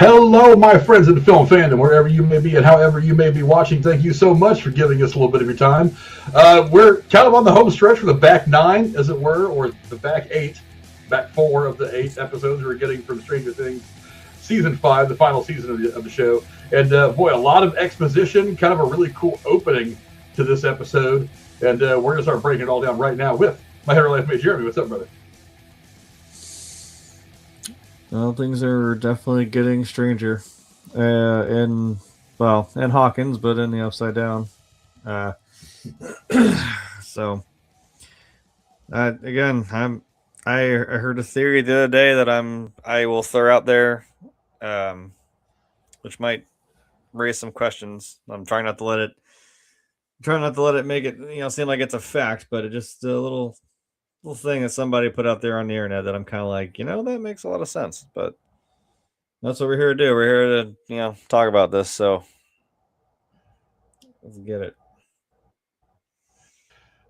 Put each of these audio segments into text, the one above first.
Hello, my friends in the film fandom, wherever you may be and however you may be watching. Thank you so much for giving us a little bit of your time. We're kind of on the home stretch for the back 9, as it were, or the back 4 of the 8 episodes we're getting from Stranger Things season 5, the final season of the show. And boy, a lot of exposition, kind of a really cool opening to this episode. And we're going to start breaking it all down right now with my Hero Life mate, Jeremy. What's up, brother? Well, things are definitely getting stranger. In Hawkins, but in the Upside Down. So, again, I heard a theory the other day that I will throw out there, which might raise some questions. I'm trying not to let it make it seem like it's a fact, but it just a little thing that somebody put out there on the internet that I'm kind of like, that makes a lot of sense. But that's what we're here to do. We're here to talk about this. So let's get it.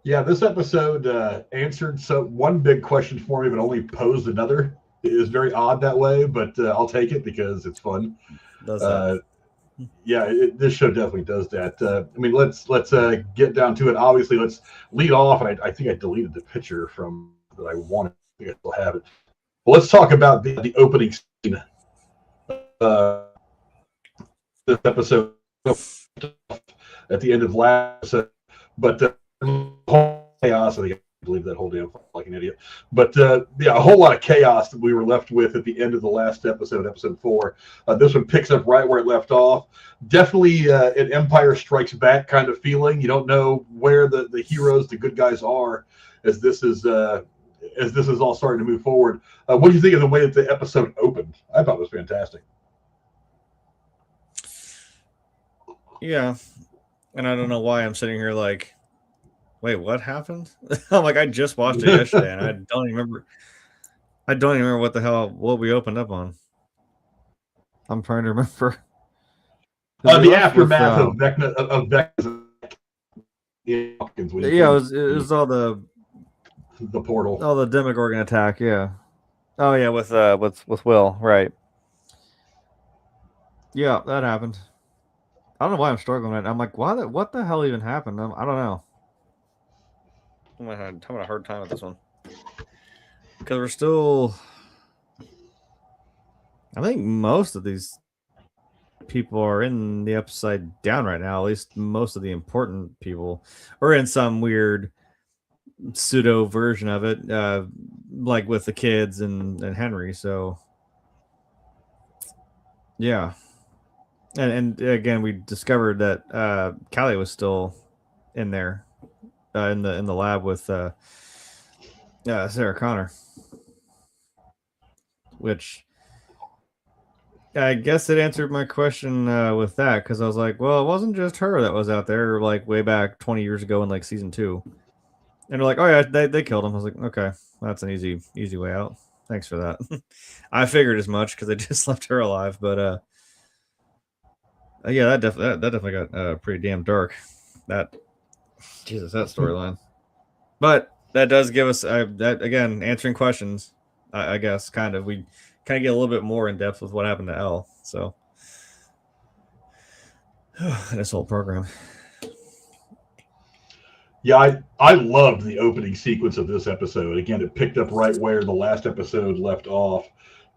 Yeah, this episode answered one big question for me, but only posed another. It is very odd that way, but I'll take it because it's fun. Does that? Yeah, this show definitely does that. Let's get down to it. Obviously, let's lead off. And I think I deleted the picture from that I wanted. I think I still have it. Well, let's talk about the opening scene. This episode at the end of last episode, but chaos. I think I believe that whole damn like an idiot. But a whole lot of chaos that we were left with at the end of the last episode, episode 4. This one picks up right where it left off. Definitely an Empire Strikes Back kind of feeling. You don't know where the heroes, the good guys are, as this is all starting to move forward. What do you think of the way that the episode opened? I thought it was fantastic. Yeah, and I don't know why I'm sitting here like, wait, what happened? I'm like, I just watched it yesterday, and I don't even remember what we opened up on. I'm trying to remember. The aftermath of Vecna's. Yeah, it was all the portal. Oh, the Demogorgon attack. Yeah. Oh yeah, with Will, right? Yeah, that happened. I don't know why I'm struggling right now. I'm like, what the hell even happened? I don't know. I'm having a hard time with this one because we're still. I think most of these people are in the Upside Down right now. At least most of the important people are in some weird pseudo version of it, like with the kids and Henry. So yeah, and again, we discovered that Callie was still in there. In the lab with Sarah Connor, which I guess it answered my question with that, because I was like, well, it wasn't just her that was out there like way back 20 years ago in like season 2, and they're like, oh yeah, they killed him. I was like, okay, that's an easy way out. Thanks for that. I figured as much because they just left her alive, but yeah, that definitely got pretty damn dark. That storyline. But that does give us that again answering questions. I guess kind of we kind of get a little bit more in depth with what happened to Elle. So this whole program. Yeah, I loved the opening sequence of this episode. Again, it picked up right where the last episode left off.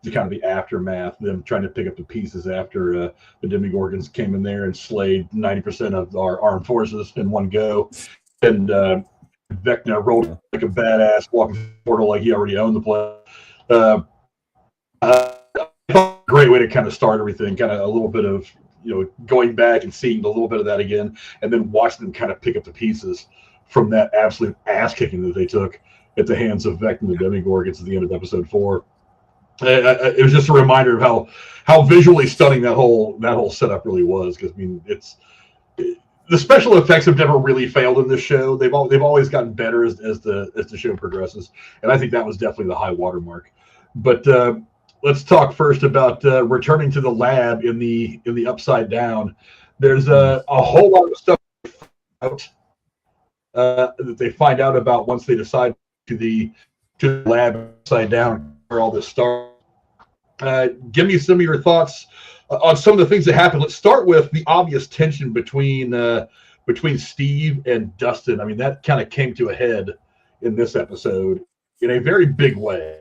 To kind of the aftermath, them trying to pick up the pieces after the Demogorgons came in there and slayed 90% of our armed forces in one go, and Vecna rolled like a badass, walking through the portal like he already owned the place. Great way to kind of start everything, kind of a little bit of going back and seeing a little bit of that again, and then watching them kind of pick up the pieces from that absolute ass kicking that they took at the hands of Vecna and the Demogorgons at the end of episode 4. It was just a reminder of how visually stunning that whole setup really was. Because the special effects have never really failed in this show. They've always gotten better as the show progresses, and I think that was definitely the high watermark. But let's talk first about returning to the lab in the Upside Down. There's a whole lot of stuff that they find out about once they decide to the lab Upside Down where all this starts. Give me some of your thoughts on some of the things that happened. Let's start with the obvious tension between Steve and Dustin. I mean, that kind of came to a head in this episode in a very big way.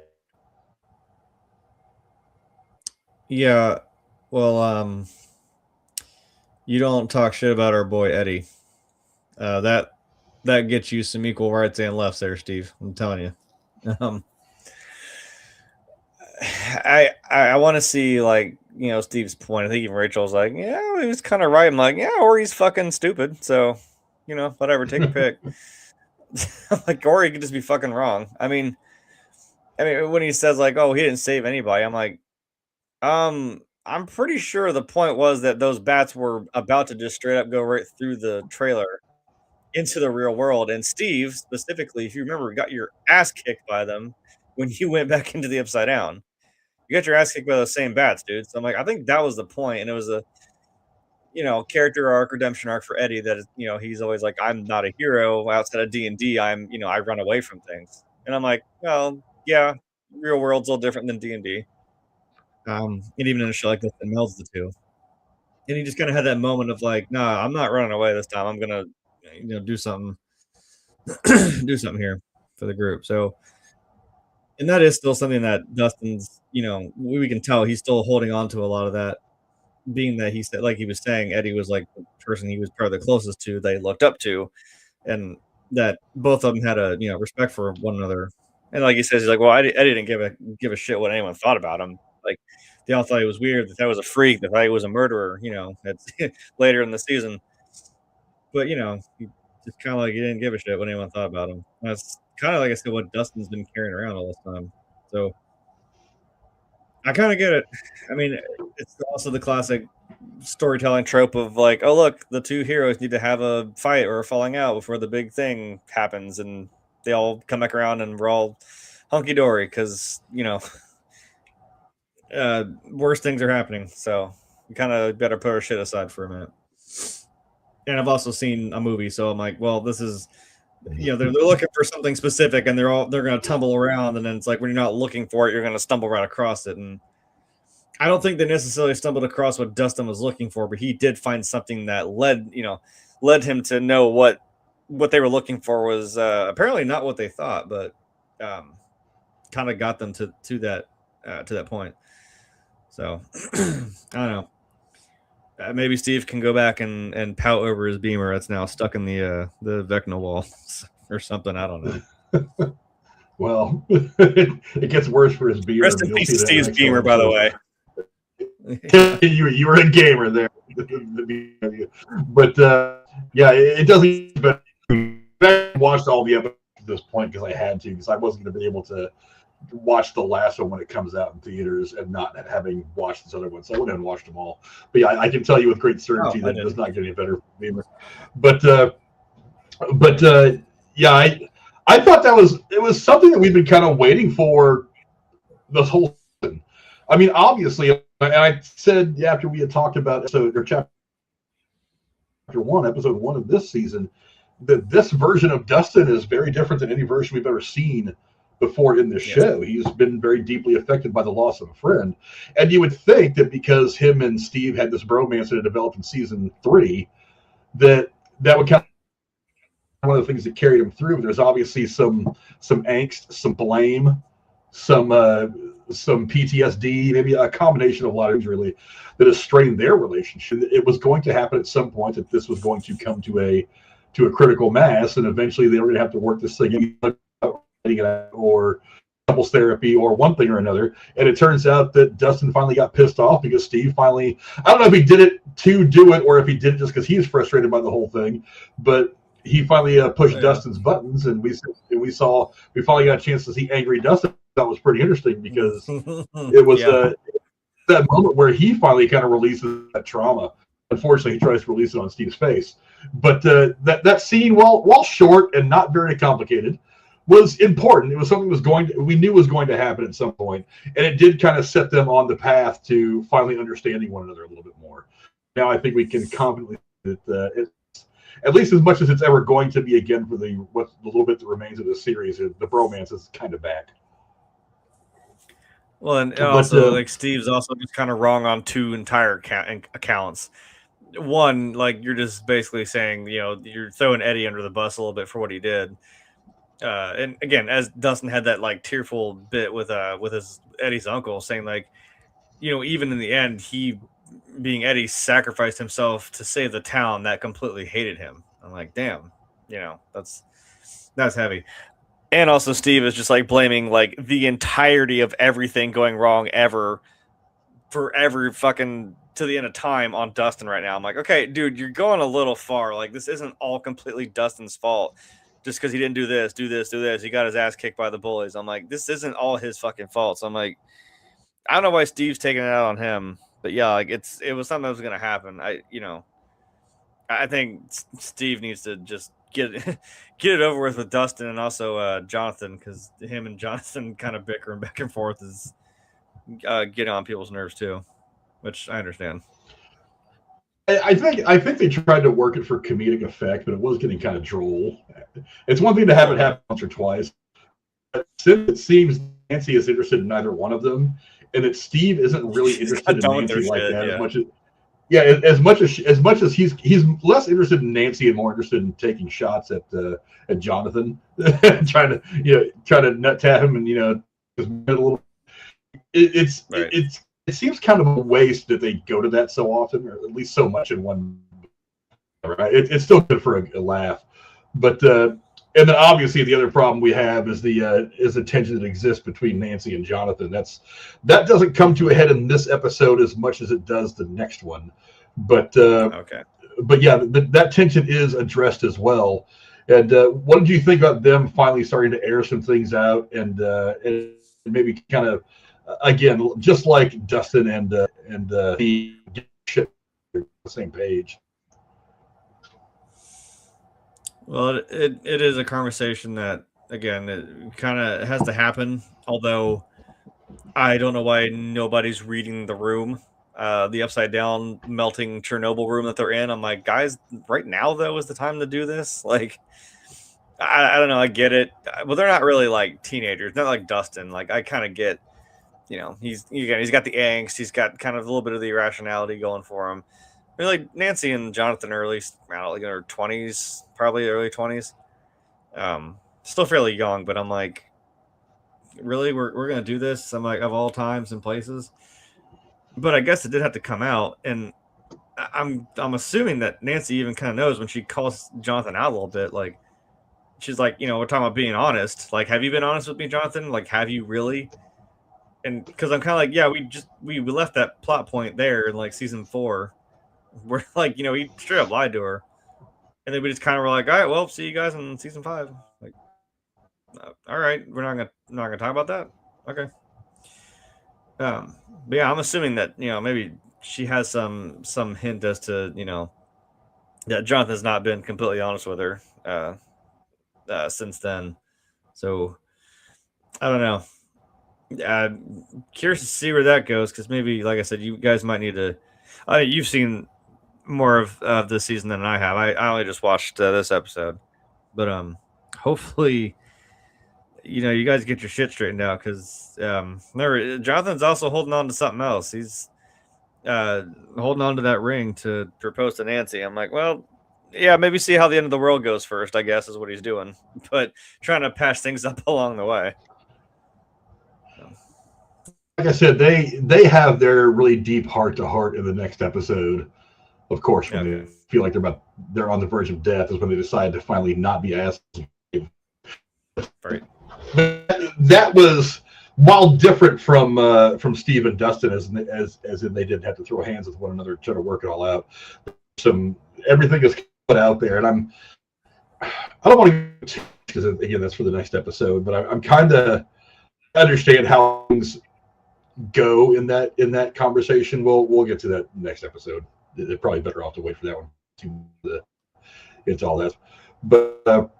Yeah, well, you don't talk shit about our boy Eddie. That gets you some equal rights and lefts there, Steve. I'm telling you. I want to see, like, Steve's point. I think even Rachel's like, yeah, he was kind of right. I'm like, yeah, or he's fucking stupid. So, whatever, take your pick. Like, or he could just be fucking wrong. I mean, when he says like, oh, he didn't save anybody, I'm like, I'm pretty sure the point was that those bats were about to just straight up go right through the trailer into the real world. And Steve, specifically, if you remember, got your ass kicked by them when you went back into the Upside Down. You got your ass kicked by those same bats, dude. So I'm like, I think that was the point, and it was a character arc, redemption arc for Eddie. That is, he's always like, I'm not a hero outside of D&D. I'm, I run away from things, and I'm like, well, yeah, real world's a little different than D&D. And even in a show like this, it melds the two. And he just kind of had that moment of like, nah, I'm not running away this time. I'm gonna, do something, do something here for the group. So, and that is still something that Dustin's, we can tell he's still holding on to a lot of that, being that he said, like he was saying, Eddie was like the person he was probably the closest to, they looked up to, and that both of them had a respect for one another. And like he says, he's like, well, Eddie didn't give a shit what anyone thought about him. Like, they all thought he was weird, that was a freak, that he was a murderer, it's later in the season. But, he just kind of like, he didn't give a shit what anyone thought about him. And that's kind of, like I said, what Dustin's been carrying around all this time. So I kind of get it. I mean, it's also the classic storytelling trope of like, oh, look, the two heroes need to have a fight or a falling out before the big thing happens. And they all come back around and we're all hunky-dory because, worse things are happening, so we kind of better put our shit aside for a minute. And I've also seen a movie, so I'm like, well, this is, they're looking for something specific, and they're going to tumble around, and then it's like when you're not looking for it, you're going to stumble right across it. And I don't think they necessarily stumbled across what Dustin was looking for, but he did find something that led him to know what they were looking for was apparently not what they thought, but kind of got them to that point. So I don't know. Maybe Steve can go back and pout over his beamer that's now stuck in the Vecna wall or something. I don't know. Well, it gets worse for his beamer. Rest in peace, Steve's beamer, by the way. you were a gamer there, but yeah, it doesn't. But I watched all the episodes at this point because I had to, because I wasn't going to be able to watch the last one when it comes out in theaters and not having watched this other one. So I went and watched them all. But yeah, I can tell you with great certainty that it does not get any better for Beamer. But yeah, I thought it was something that we've been kind of waiting for this whole season. I mean, obviously, and I said after we had talked about chapter 1, episode 1 of this season, that this version of Dustin is very different than any version we've ever seen before in this show. He's been very deeply affected by the loss of a friend. And you would think that because him and Steve had this bromance that had developed in season 3, that would kind of one of the things that carried him through. There's obviously some angst, some blame, some PTSD, maybe a combination of a lot of things really that has strained their relationship. It was going to happen at some point that this was going to come to a critical mass, and eventually they were going to have to work this thing or couples therapy or one thing or another. And it turns out that Dustin finally got pissed off because Steve finally, I don't know if he did it to do it or if he did it just because he's frustrated by the whole thing, but he finally pushed Dustin's buttons, and we finally got a chance to see angry Dustin. That was pretty interesting because it was that moment where he finally kind of releases that trauma. Unfortunately, he tries to release it on Steve's face. But that scene, while short and not very complicated, was important. It was something we knew was going to happen at some point, and it did kind of set them on the path to finally understanding one another a little bit more. Now I think we can confidently say that it's at least as much as it's ever going to be again for the little bit that remains of the series. The bromance is kind of back. Well, and But also like Steve's also just kind of wrong on two entire accounts. One, like you're just basically saying, you're throwing Eddie under the bus a little bit for what he did. And again, as Dustin had that like tearful bit with his Eddie's uncle saying like, even in the end, he being Eddie sacrificed himself to save the town that completely hated him. I'm like, damn, that's heavy. And also Steve is just like blaming like the entirety of everything going wrong ever for every fucking to the end of time on Dustin right now. I'm like, okay, dude, you're going a little far. Like this isn't all completely Dustin's fault. Just because he didn't do this. He got his ass kicked by the bullies. I'm like, this isn't all his fucking fault. So I'm like, I don't know why Steve's taking it out on him, but yeah, like it was something that was gonna happen. I think Steve needs to just get it over with Dustin and also Jonathan, because him and Jonathan kind of bickering back and forth is getting on people's nerves too, which I understand. I think they tried to work it for comedic effect, but it was getting kind of droll. It's one thing to have it happen once or twice, but since it seems Nancy is interested in neither one of them, and that Steve isn't really interested in Nancy like that as much as he's less interested in Nancy and more interested in taking shots at Jonathan, trying to nut tap him and just a little. It seems kind of a waste that they go to that so often, or at least so much in one. Right, it's still good for a laugh, but and then obviously the other problem we have is the tension that exists between Nancy and Jonathan. That doesn't come to a head in this episode as much as it does the next one, but okay. But yeah, that tension is addressed as well. And what did you think about them finally starting to air some things out and maybe kind of again, just like Dustin and the shit on the same page? Well, it is a conversation that, again, it kind of has to happen, although I don't know why nobody's reading the room, the upside down melting Chernobyl room that they're in. I'm like, guys, right now, though, is the time to do this? Like, I don't know. I get it. Well, they're not really like teenagers. Not like Dustin. Like, I kind of get, he's got the angst. He's got kind of a little bit of the irrationality going for him. I mean, like Nancy and Jonathan are at least, I don't know, like in their 20s, probably early 20s. Still fairly young, but I'm like, really, we're going to do this? I'm like, of all times and places. But I guess it did have to come out, and I'm assuming that Nancy even kind of knows when she calls Jonathan out a little bit. Like, she's like, we're talking about being honest. Like, have you been honest with me, Jonathan? Like, have you really? And because I'm kind of like, yeah, we left that plot point there in like season 4. We're like, he straight up lied to her, and then we just kind of were like, all right, well, see you guys in season 5. Like, all right, we're not gonna talk about that. Okay. But yeah, I'm assuming that maybe she has some hint as to that Jonathan's not been completely honest with her since then. So I don't know. Curious to see where that goes, because maybe, like I said, you guys might need to. You've seen more of this season than I have. I only just watched this episode, but hopefully, you guys get your shit straightened out, because Jonathan's also holding on to something else. He's holding on to that ring to propose to Nancy. I'm like, well, yeah, maybe see how the end of the world goes first, I guess, is what he's doing, but trying to patch things up along the way. Like I said, they have their really deep heart-to-heart in the next episode. Of course, when they feel like they're on the verge of death, is when they decide to finally not be asked. Right. That was, while different from Steve and Dustin, as in they didn't have to throw hands with one another to try to work it all out. Everything is put out there, and I don't want to, because again, that's for the next episode. But I'm kind of understand how things go in that conversation. We'll get to that next episode. It's probably better off to wait for that one. It's all that, but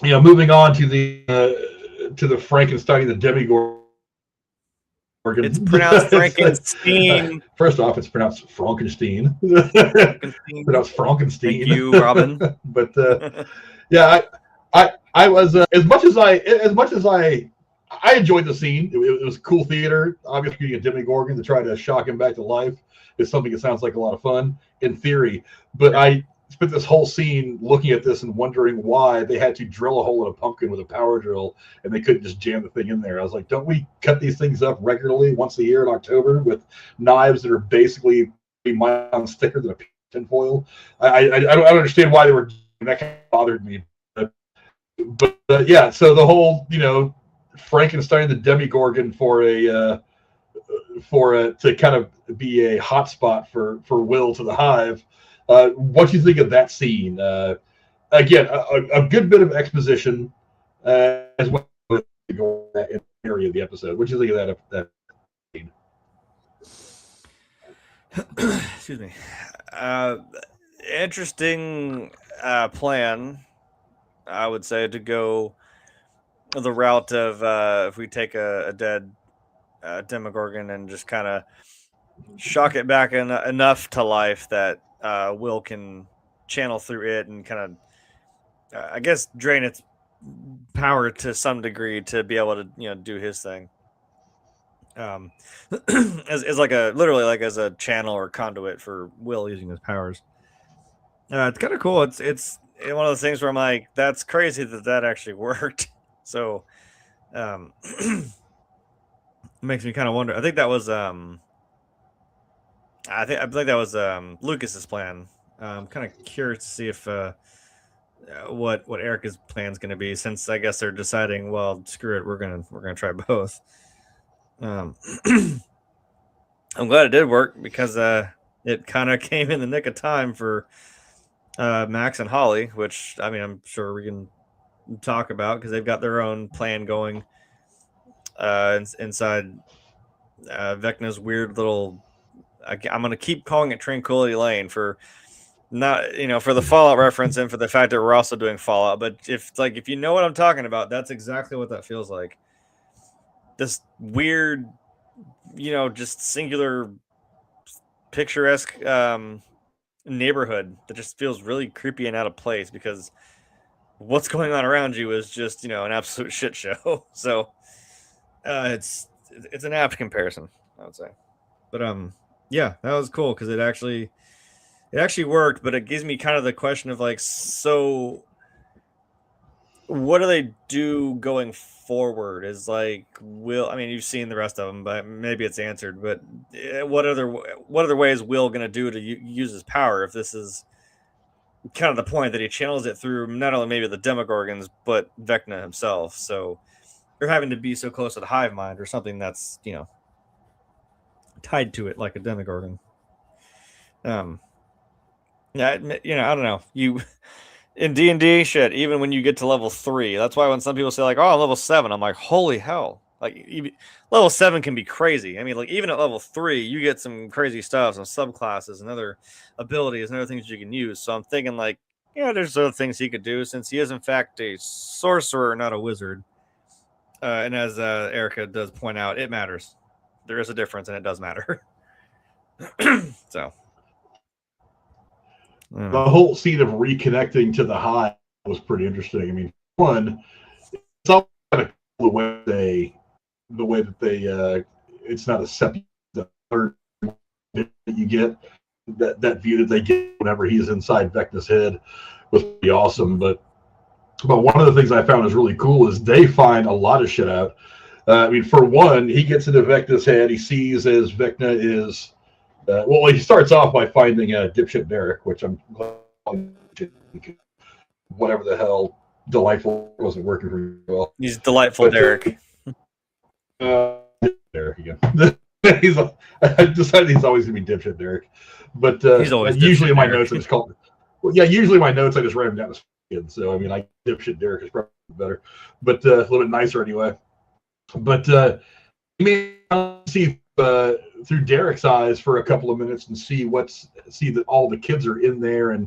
moving on to the Frankenstein, the Demigorgon. It's pronounced Frankenstein. First off, it's pronounced Frankenstein. Pronounced Frankenstein. Thank you, Robin. But yeah, I was as much as I I enjoyed the scene. It was cool theater. Obviously, getting a Demogorgon to try to shock him back to life is something that sounds like a lot of fun in theory. But I spent this whole scene looking at this and wondering why they had to drill a hole in a pumpkin with a power drill and they couldn't just jam the thing in there. I was like, don't we cut these things up regularly once a year in October with knives that are basically miles thicker than a tinfoil? I don't understand why they were. That kind of bothered me. But yeah, so the whole, Frankenstein the Demogorgon to kind of be a hotspot for Will to the Hive. What do you think of that scene? Again, a good bit of exposition as well as in the area of the episode. What do you think of that scene? Excuse me. Interesting plan, I would say, to go the route of if we take a dead Demogorgon and just kind of shock it back enough to life that Will can channel through it and kind of, I guess, drain its power to some degree to be able to, do his thing. As like literally like as a channel or conduit for Will using his powers. It's kind of cool. It's one of those things where I'm like, that's crazy that actually worked. So, it makes me kind of wonder. I think that was I think that was Lucas's plan. I'm kind of curious to see if what Erica's plan is going to be, since I guess they're deciding, well, screw it, we're gonna try both. I'm glad it did work because it kind of came in the nick of time for Max and Holly, which, I mean, I'm sure we can talk about because they've got their own plan going inside Vecna's weird little, I'm going to keep calling it Tranquility Lane for not, for the Fallout reference and for the fact that we're also doing Fallout. But if you know what I'm talking about, that's exactly what that feels like. This weird, just singular, picturesque neighborhood that just feels really creepy and out of place because what's going on around you is just, an absolute shit show. So it's an apt comparison, I would say. But yeah, that was cool because it actually worked, but it gives me kind of the question of like, so what do they do going forward? Is like, Will, I mean, you've seen the rest of them, but maybe it's answered, but what other ways Will going to do to use his power if this is kind of the point that he channels it through not only maybe the Demogorgons, but Vecna himself? So you're having to be so close to the hive mind or something that's, tied to it like a Demogorgon. Yeah, I don't know. In D&D, shit, even when you get to level 3, that's why when some people say like, oh, I'm level 7, I'm like, holy hell. Like, level 7 can be crazy. I mean, like, even at level 3, you get some crazy stuff, some subclasses and other abilities and other things you can use. So I'm thinking like, there's other things he could do since he is in fact a sorcerer, not a wizard. And as Erica does point out, it matters. There is a difference and it does matter. So. The whole scene of reconnecting to the hive was pretty interesting. I mean, one, it's all kind of cool the way that they it's not a separate that you get that view that they get whenever he's inside Vecna's head was pretty awesome. But one of the things I found is really cool is they find a lot of shit out. I mean, for one, he gets into Vecna's head. He sees as Vecna is. Well, he starts off by finding dipshit Derek, which I'm glad whatever the hell, delightful wasn't working for me well. He's delightful, Derek. Derek again. I decided he's always gonna be dipshit Derek, but he's always usually in my notes I just call it. Well, yeah, usually my notes I just write him down as kid. So I mean, dipshit Derek is probably better, but a little bit nicer anyway. But I mean, I'll see. Through Derek's eyes for a couple of minutes and see that all the kids are in there and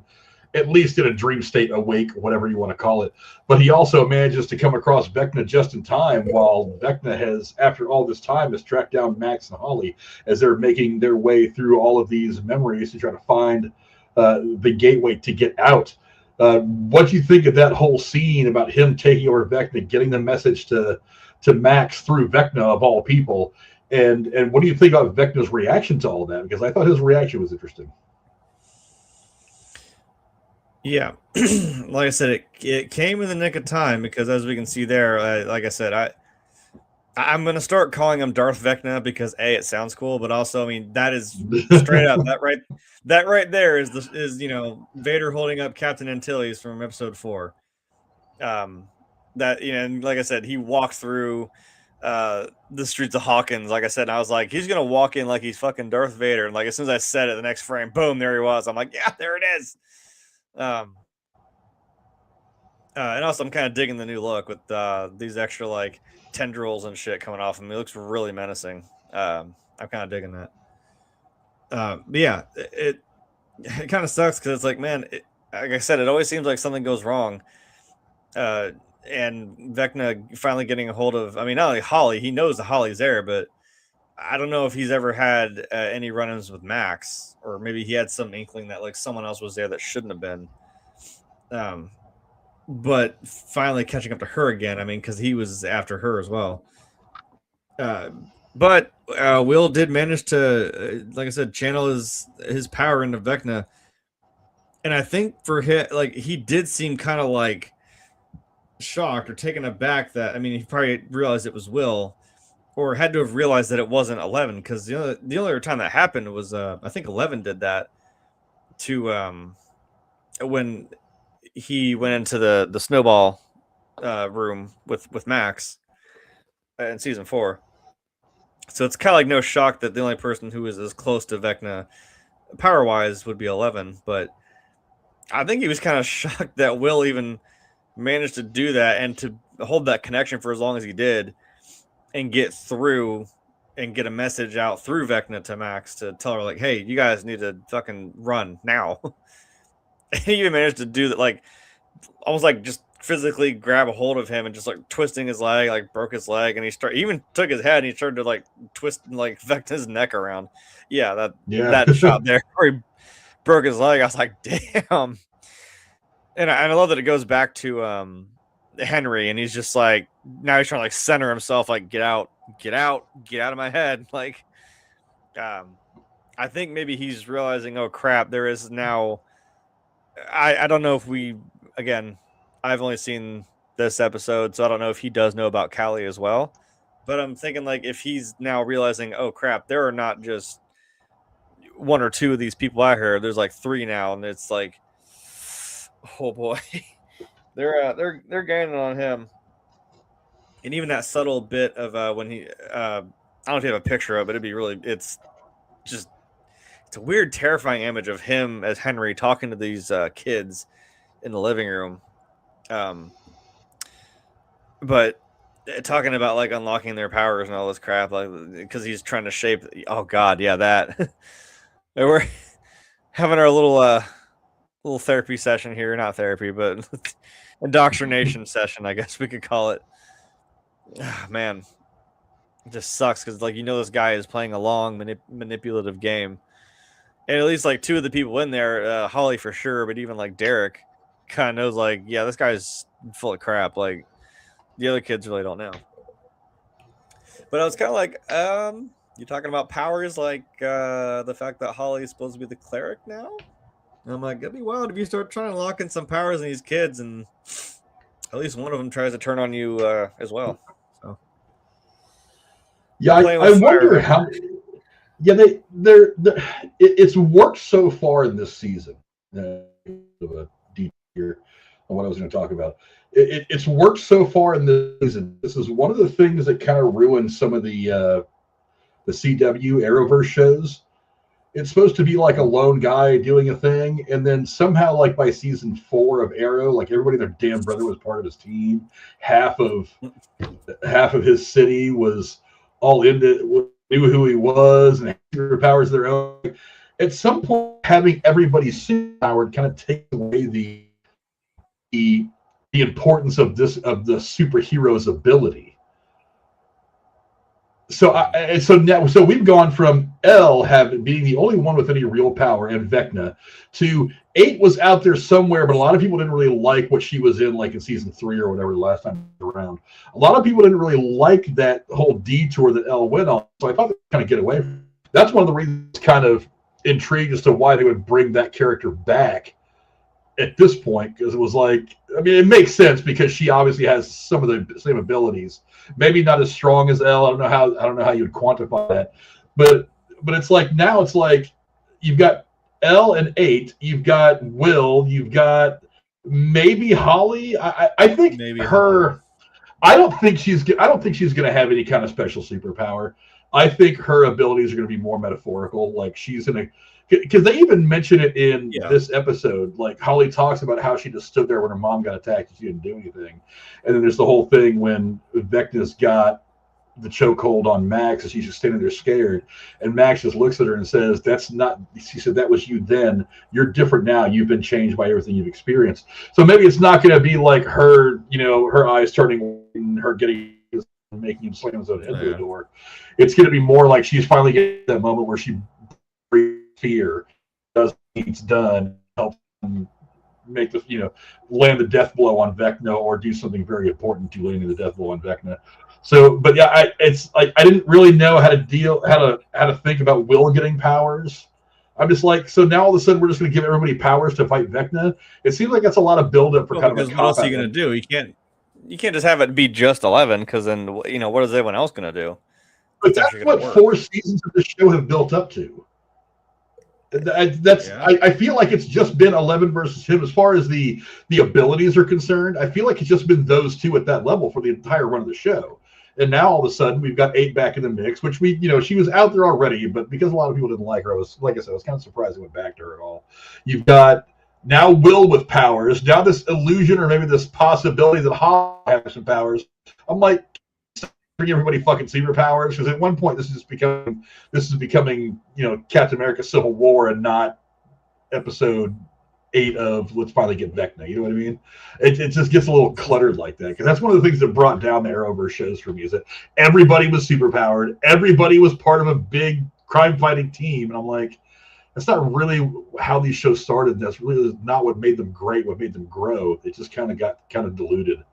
at least in a dream state, awake, whatever you want to call it. But he also manages to come across Vecna just in time, while Vecna has, after all this time, has tracked down Max and Holly as they're making their way through all of these memories to try to find the gateway to get out. What do you think of that whole scene about him taking over Vecna, getting the message to to Max through Vecna of all people. And what do you think of Vecna's reaction to all that? Because I thought his reaction was interesting. Yeah, like I said, it came in the nick of time because as we can see there, like I said, I'm gonna start calling him Darth Vecna because A, it sounds cool, but also, I mean, that is straight up that right there is Vader holding up Captain Antilles from Episode 4. That and like I said, he walked through the streets of Hawkins, like I said, and I was like, he's gonna walk in like he's fucking Darth Vader, and like as soon as I said it, the next frame, boom, there he was. I'm like, yeah, there it is. And also I'm kind of digging the new look with these extra like tendrils and shit coming off him. It looks really menacing. I'm kind of digging that. But yeah, it kind of sucks because it's like, man, like I said, it always seems like something goes wrong. And Vecna finally getting a hold of, I mean, not only Holly, he knows the Holly's there, but I don't know if he's ever had any run-ins with Max, or maybe he had some inkling that like someone else was there that shouldn't have been. But finally catching up to her again. I mean, because he was after her as well. But Will did manage to, like I said, channel his power into Vecna, and I think for him, like he did seem kind of like shocked or taken aback that, I mean, he probably realized it was Will, or had to have realized that it wasn't 11, because the only other time that happened was I think 11 did that to when he went into the snowball room with Max in season 4. So it's kind of like no shock that the only person who is as close to Vecna power wise would be 11, but I think he was kind of shocked that Will even managed to do that and to hold that connection for as long as he did and get through and get a message out through Vecna to Max to tell her like, hey, you guys need to fucking run now. And he even managed to do that, like almost like just physically grab a hold of him and just like twisting his leg, like broke his leg, and he even took his head and he started to like twist like Vecna's neck around. Yeah, that shot there where he broke his leg. I was like, damn. And I love that it goes back to Henry, and he's just like, now he's trying to like center himself, like get out of my head. Like, I think maybe he's realizing, oh crap, there is now. I don't know if again, I've only seen this episode, so I don't know if he does know about Callie as well. But I'm thinking like if he's now realizing, oh crap, there are not just 1 or 2 of these people out here. There's like 3 now, and it's like, oh boy, they're gaining on him. And even that subtle bit of when he, I don't know if you have a picture of it, it's a weird, terrifying image of him as Henry talking to these kids in the living room. But talking about like unlocking their powers and all this crap, like because he's trying to shape. Oh God, yeah, that. We're having our little therapy session here, not therapy, but indoctrination session, I guess we could call it. Man, it just sucks because like this guy is playing a long manipulative game. And at least like 2 of the people in there, Holly for sure, but even like Derek kind of knows like, yeah, this guy's full of crap. Like the other kids really don't know. But I was kind of like, you're talking about powers, like the fact that Holly is supposed to be the cleric now? And I'm like, it'd be wild if you start trying to lock in some powers in these kids and at least one of them tries to turn on you as well. So yeah, I wonder how. Yeah, it's worked so far in this season. A deep here on what I was going to talk about. It's worked so far in this season. This is one of the things that kind of ruined some of the CW Arrowverse shows. It's supposed to be like a lone guy doing a thing, and then somehow, like by season 4 of Arrow, like everybody and their damn brother was part of his team. Half of his city was all into. Knew who he was and had superpowers of their own. At some point, having everybody superpowered kind of takes away the importance of the superhero's ability. So we've gone from L being the only one with any real power and Vecna to 8 was out there somewhere, but a lot of people didn't really like what she was in, like in season 3 or whatever the last time around. A lot of people didn't really like that whole detour that L went on, so I thought they'd kind of get away from it. That's one of the reasons kind of intrigued as to why they would bring that character back at this point, because it was like, I mean, it makes sense because she obviously has some of the same abilities. Maybe not as strong as L. I don't know how you would quantify that, but it's like now it's like you've got L and 8, you've got Will, you've got maybe Holly. I think maybe her. Holly. I don't think she's going to have any kind of special superpower. I think her abilities are going to be more metaphorical. Like she's going to. Because they even mention it in this episode. Like Holly talks about how she just stood there when her mom got attacked and she didn't do anything. And then there's the whole thing when Vecna's got the chokehold on Max and she's just standing there scared. And Max just looks at her and says, "That's not," she said, "that was you then. You're different now. You've been changed by everything you've experienced." So maybe it's not going to be like her, her eyes turning, her getting, making him slam his own head through the door. It's going to be more like she's finally getting that moment where she fear does needs done, help make the land the death blow on Vecna or do something very important to landing the death blow on Vecna. So, but yeah, it's like I didn't really know how to think about Will getting powers. I'm just like, so now all of a sudden we're just going to give everybody powers to fight Vecna. It seems like that's a lot of buildup for kind of. Because what else are you going to do? You can't just have it be just 11, because then what is everyone else going to do? But that's what 4 seasons of the show have built up to. I feel like it's just been 11 versus him as far as the abilities are concerned. I feel like it's just been those two at that level for the entire run of the show. And now all of a sudden we've got 8 back in the mix, which she was out there already, but because a lot of people didn't like her, I was kind of surprised they went back to her at all. You've got now Will with powers, now this illusion or maybe this possibility that Holly has some powers. I'm like, bring everybody fucking superpowers, because at one point this is becoming Captain America Civil War and not episode 8 of let's finally get Vecna. You know what I mean? It just gets a little cluttered like that, because that's one of the things that brought down the Arrowverse shows for me, is that everybody was superpowered, everybody was part of a big crime fighting team, and I'm like, that's not really how these shows started. That's really not what made them great. What made them grow. It just kind of got diluted.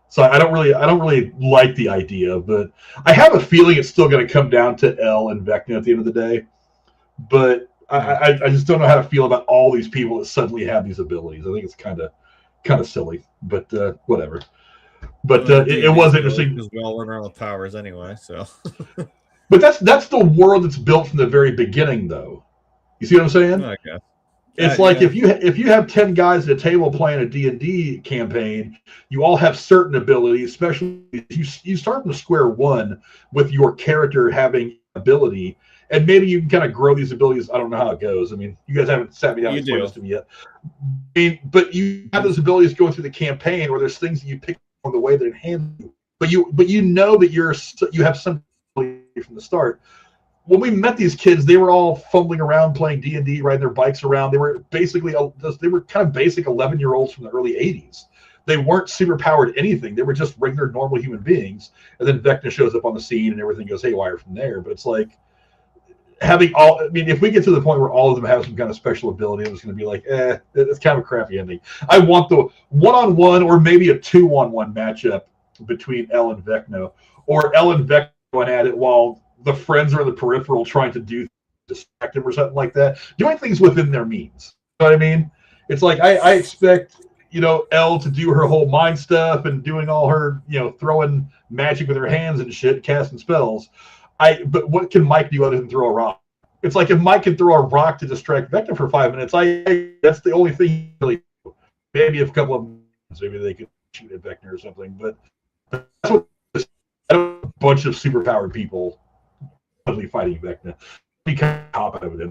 So I don't really like the idea, but I have a feeling it's still going to come down to L and Vecna at the end of the day. But I just don't know how to feel about all these people that suddenly have these abilities. I think it's kind of silly, but whatever. But it was interesting because we all run around with powers anyway. So, but that's the world that's built from the very beginning, though. You see what I'm saying? I guess. It's like if you have 10 guys at a table playing a D&D campaign, you all have certain abilities, especially you start from square one with your character having ability, and maybe you can kind of grow these abilities. I don't know how it goes. I mean, you guys haven't sat me down and explained this to me yet. But you have those abilities going through the campaign, or there's things that you pick on the way that it hands you. But you know that you have some ability from the start. When we met these kids, they were all fumbling around playing D&D, riding their bikes around. They were kind of basic 11-year-olds from the early 80s. They weren't super powered anything. They were just regular, normal human beings. And then Vecna shows up on the scene and everything goes haywire from there. But it's like if we get to the point where all of them have some kind of special ability, it's going to be like, it's kind of a crappy ending. I want the one-on-one or maybe a 2-on-1 matchup between L and Vecna, or L and Vecna going at it while the friends are in the peripheral trying to distract him or something like that. Doing things within their means. You know what I mean? It's like I expect, Elle to do her whole mind stuff and doing all her, throwing magic with her hands and shit, casting spells. But what can Mike do other than throw a rock? It's like if Mike can throw a rock to distract Vecna for 5 minutes, that's the only thing he really do. Maybe if a couple of maybe they could shoot at Vecna or something. But that's what a bunch of superpowered people fighting Vecna. He kind of top out of it.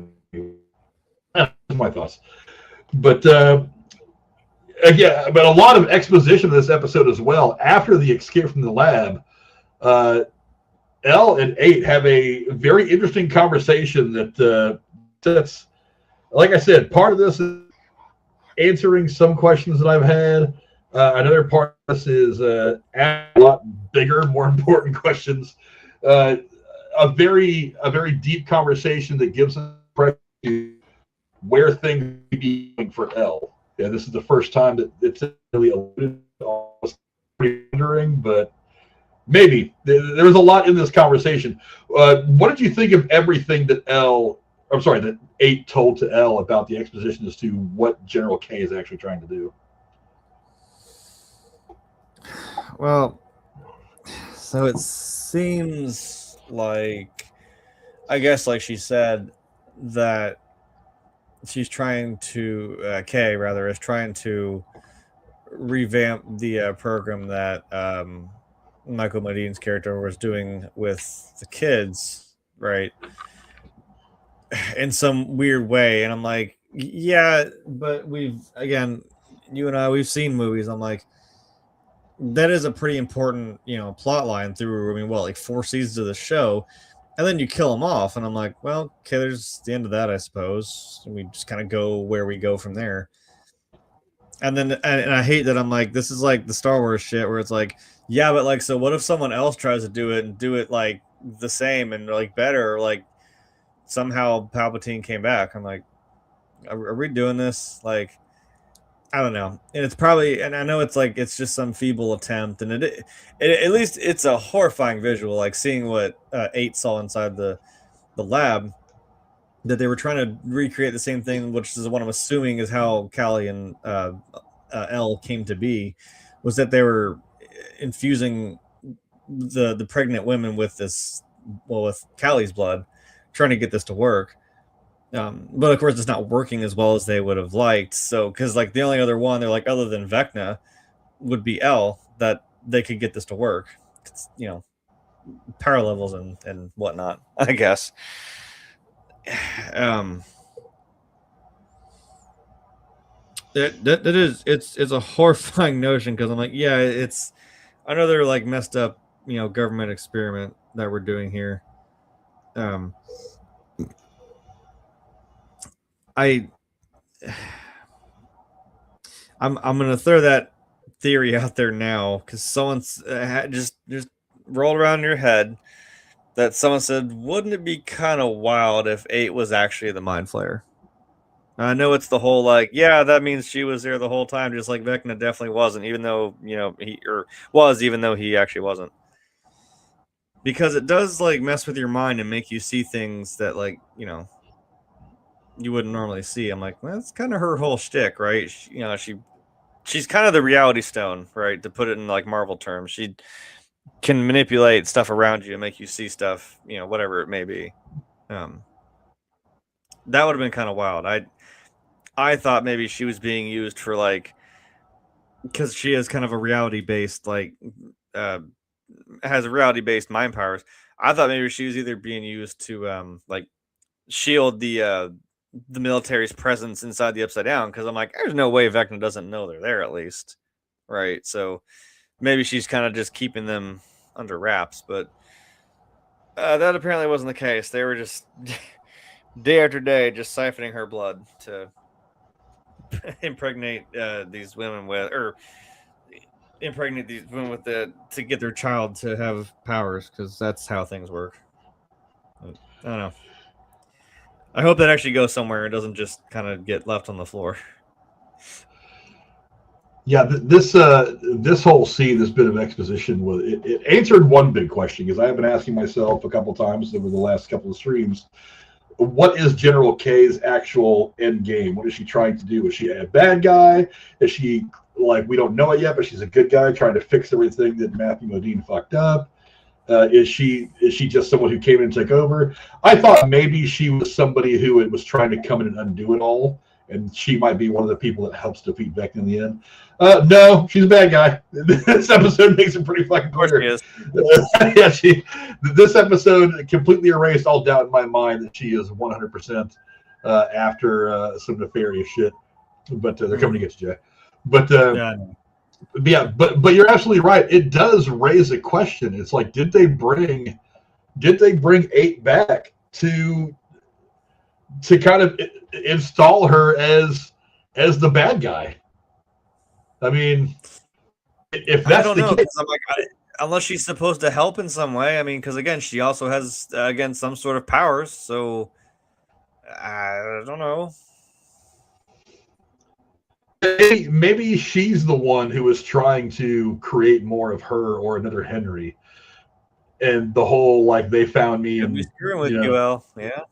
That's my thoughts. But but a lot of exposition in this episode as well. After the escape from the lab, Elle and 8 have a very interesting conversation that's, like I said, part of this is answering some questions that I've had. Another part of this is asking a lot bigger, more important questions. a very deep conversation that gives us impression where things may be going for Elle. Yeah, this is the first time that it's really alluded to, pretty wondering, but maybe there was a lot in this conversation. What did you think of everything that that 8 told to Elle about the exposition as to what General K is actually trying to do? Well, so it seems like, I guess, like she said, that she's trying to Kay rather is trying to revamp the program that Michael Madine's character was doing with the kids, right? In some weird way, and I'm like, yeah, but you and I, we've seen movies. I'm like, that is a pretty important, plot line through. I mean, like 4 seasons of the show. And then you kill them off, and I'm like, well, okay, there's the end of that, I suppose. And we just kind of go where we go from there. And then, and I hate that I'm like, this is like the Star Wars shit where it's like, yeah, but like, so what if someone else tries to do it and do it like the same and like better? Or, like somehow Palpatine came back. I'm like, are we doing this? Like, I don't know. And it's probably, and I know it's like, it's just some feeble attempt. And it at least it's a horrifying visual, like seeing what 8 saw inside the lab, that they were trying to recreate the same thing, which is what I'm assuming is how Callie and Elle came to be, was that they were infusing the pregnant women with this, with Callie's blood, trying to get this to work. But of course, it's not working as well as they would have liked. So, because like the only other one, they're like, other than Vecna, would be Elle, that they could get this to work. It's, power levels and whatnot, I guess. It's a horrifying notion, because I'm like, yeah, it's another like messed up, government experiment that we're doing here. I'm gonna throw that theory out there now, because someone's just rolled around in your head that someone said, wouldn't it be kind of wild if 8 was actually the Mind Flayer? I know it's the whole like, yeah, that means she was there the whole time, just like Vecna definitely wasn't, even though even though he actually wasn't. Because it does like mess with your mind and make you see things that like you wouldn't normally see. I'm like, well, that's kind of her whole shtick, right? She's kind of the reality stone, right? To put it in like Marvel terms, she can manipulate stuff around you and make you see stuff, whatever it may be. That would have been kind of wild. I thought maybe she was being used for like, because she is kind of a reality based like has a reality based mind powers. I thought maybe she was either being used to like shield the military's presence inside the Upside Down, because I'm like, there's no way Vecna doesn't know they're there, at least, right? So maybe she's kind of just keeping them under wraps, but that apparently wasn't the case. They were just day after day just siphoning her blood to impregnate these women with, or impregnate these women with to get their child to have powers, because that's how things work. I don't know. I hope that actually goes somewhere and doesn't just kind of get left on the floor. Yeah, this whole scene, this bit of exposition, it answered one big question, because I have been asking myself a couple times over the last couple of streams, what is General K's actual end game? What is she trying to do? Is she a bad guy? Is she, like, we don't know it yet, but she's a good guy trying to fix everything that Matthew Modine fucked up? Is she just someone who came in and took over? I thought maybe she was somebody who was trying to come in and undo it all, and she might be one of the people that helps defeat Vecna in the end. No, she's a bad guy. This episode makes it pretty fucking clear. Yeah, this episode completely erased all doubt in my mind that she is 100% after some nefarious shit. But they're coming to get you, Jay. But but you're absolutely right. It does raise a question. It's like, did they bring 8 back to kind of install her as the bad guy? I mean, if that's the case, I'm like, unless she's supposed to help in some way. I mean, because again, she also has again some sort of powers. So I don't know. Maybe she's the one who is trying to create more of her or another Henry, and the whole like they found me Could be and screwing with you, Al. Yeah.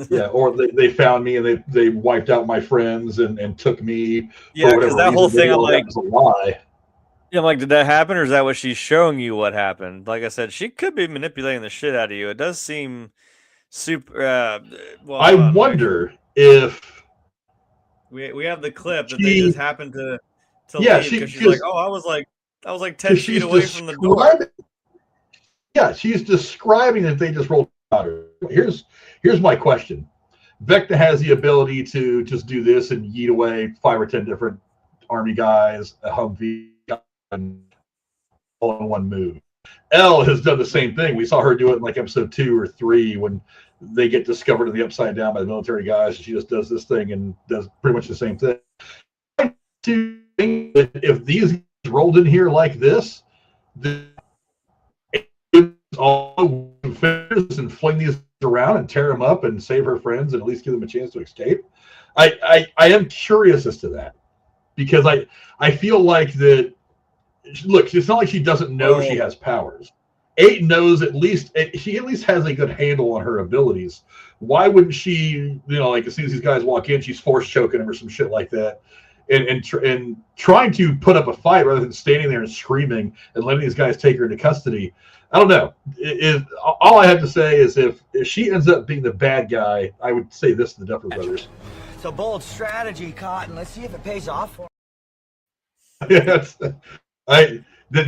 yeah, or they found me and they wiped out my friends and took me Yeah, for because whatever that reason. whole thing, Maybe I'm all that like, was a lie. yeah, I'm like, did that happen, or is that what she's showing you? What happened? Like I said, she could be manipulating the shit out of you. It does seem super. Well, I hold on, wonder if we have the clip that they just she, happened to yeah, leave because she's like, oh, I was like 10 feet she's away from the door. Yeah, she's describing that they just rolled out. Here's my question. Vecna has the ability to just do this and yeet away 5 or 10 different army guys, a Humvee, and all in one move. Elle has done the same thing. We saw her do it in like episode 2 or 3 when they get discovered in the Upside Down by the military guys. She just does this thing and does pretty much the same thing. If these rolled in here like this, all fingers and fling these around and tear them up and save her friends and at least give them a chance to escape. I am curious as to that, because I feel like that. Look, it's not like she doesn't know she has powers. 8 knows she at least has a good handle on her abilities. Why wouldn't she, like as soon as these guys walk in, she's force choking them or some shit like that, and trying to put up a fight rather than standing there and screaming and letting these guys take her into custody. I don't know. All I have to say is if she ends up being the bad guy, I would say this to the Duffer Brothers. It's a bold strategy, Cotton. Let's see if it pays off for That would be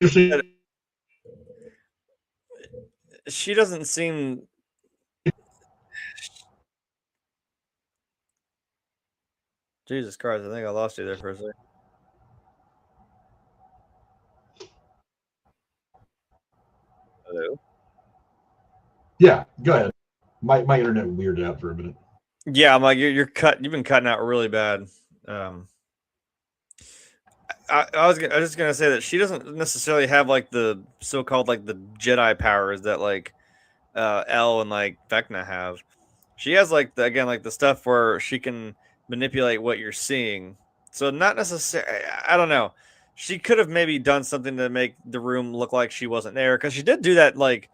interesting. She doesn't seem. Jesus Christ! I think I lost you there for a second. Hello. Yeah, go ahead. My internet weirded out for a minute. Yeah, I'm like you're cut. You've been cutting out really bad. I was just gonna say that she doesn't necessarily have like the so-called like the Jedi powers that like Elle and like Vecna have. She has like the stuff where she can manipulate what you're seeing. So not necessarily. I don't know. She could have maybe done something to make the room look like she wasn't there, because she did do that like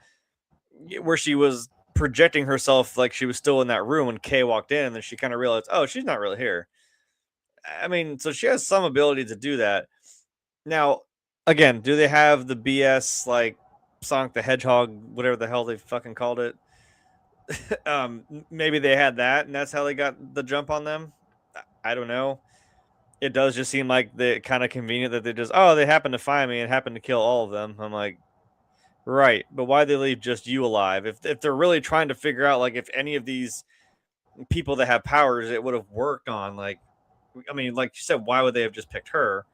where she was projecting herself like she was still in that room when Kay walked in, and then she kind of realized, oh, she's not really here. I mean, so she has some ability to do that. Now, again, do they have the BS like Sonic the Hedgehog, whatever the hell they fucking called it? Maybe they had that, and that's how they got the jump on them. I don't know. It does just seem like the kind of convenient that they just, oh, they happened to find me and happened to kill all of them. I'm like, right, but why'd they leave just you alive? If they're really trying to figure out like if any of these people that have powers it would have worked on, like, I mean, like you said, why would they have just picked her?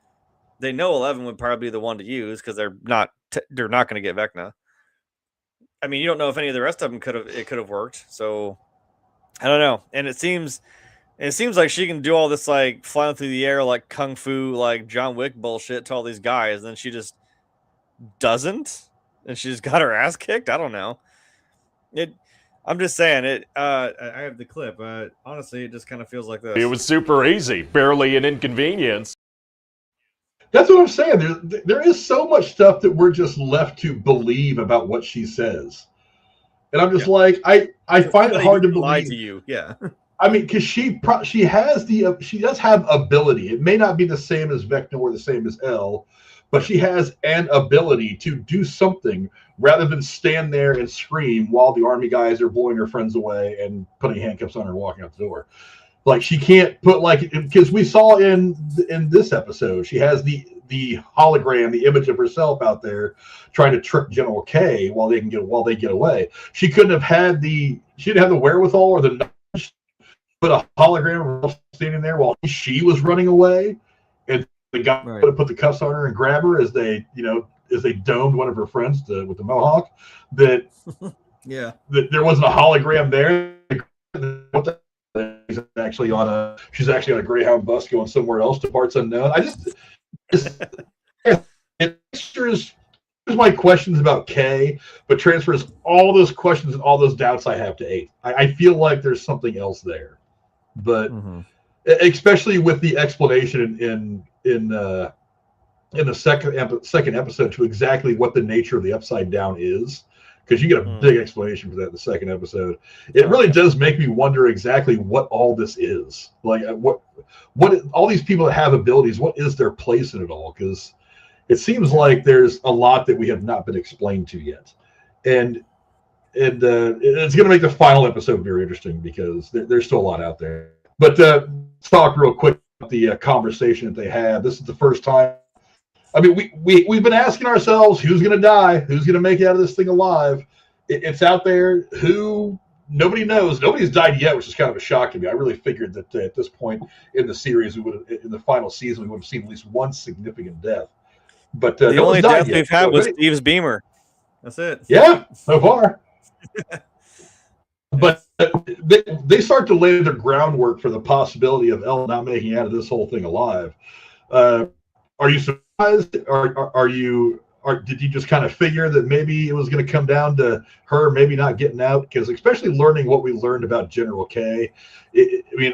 They know 11 would probably be the one to use because they're not going to get Vecna. I mean, you don't know if any of the rest of them could have worked. So I don't know. And it seems like she can do all this like flying through the air like kung fu like John Wick bullshit to all these guys, and then she just doesn't, and she just got her ass kicked. I don't know. I'm just saying it. I have the clip. Honestly, it just kind of feels like this. It was super easy, barely an inconvenience. That's what I'm saying. There is so much stuff that we're just left to believe about what she says, and I'm just like, I find it hard to believe. Lie to you, yeah. I mean, because she does have ability. It may not be the same as Vecna or the same as Elle, but she has an ability to do something rather than stand there and scream while the army guys are blowing her friends away and putting handcuffs on her and walking out the door. Like, she can't put, like, because we saw in this episode, she has the hologram, the image of herself out there trying to trick General K while they get away. She couldn't have had she didn't have the wherewithal or the knowledge to put a hologram standing there while she was running away, and the guy would have put the cuffs on her and grab her as they domed one of her friends with the mohawk. That yeah, that there wasn't a hologram there. She's actually on a Greyhound bus going somewhere else to parts unknown. Here's my questions about K, but transfers all those questions and all those doubts I have to 8. I feel like there's something else there, but especially with the explanation in the second episode to exactly what the nature of the Upside Down is, because you get a big explanation for that in the second episode. It really does make me wonder exactly what all this is. Like what all these people that have abilities, what is their place in it all? Because it seems like there's a lot that we have not been explained to yet, and it's going to make the final episode very interesting because there's still a lot out there. But let's talk real quick about the conversation that they had. This is the first time. I mean, we've been asking ourselves, who's going to die? Who's going to make it out of this thing alive? It's out there. Nobody knows. Nobody's died yet, which is kind of a shock to me. I really figured that at this point in the series, in the final season, we would have seen at least one significant death. But the only death we've had was Steve's Beamer. That's it. Yeah, so far. But they start to lay their groundwork for the possibility of Elle not making it out of this whole thing alive. Are you surprised? Did you just kind of figure that maybe it was going to come down to her maybe not getting out? Because especially learning what we learned about General K,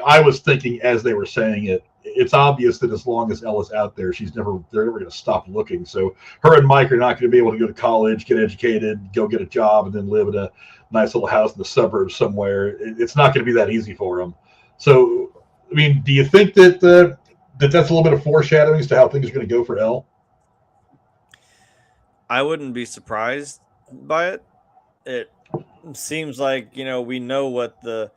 I was thinking as they were saying it, it's obvious that as long as Ella's out there, they're never going to stop looking. So her and Mike are not going to be able to go to college, get educated, go get a job, and then live in a nice little house in the suburbs somewhere. It's not going to be that easy for them. So, do you think that that's a little bit of foreshadowing as to how things are going to go for Elle? I wouldn't be surprised by it. It seems like, we know what the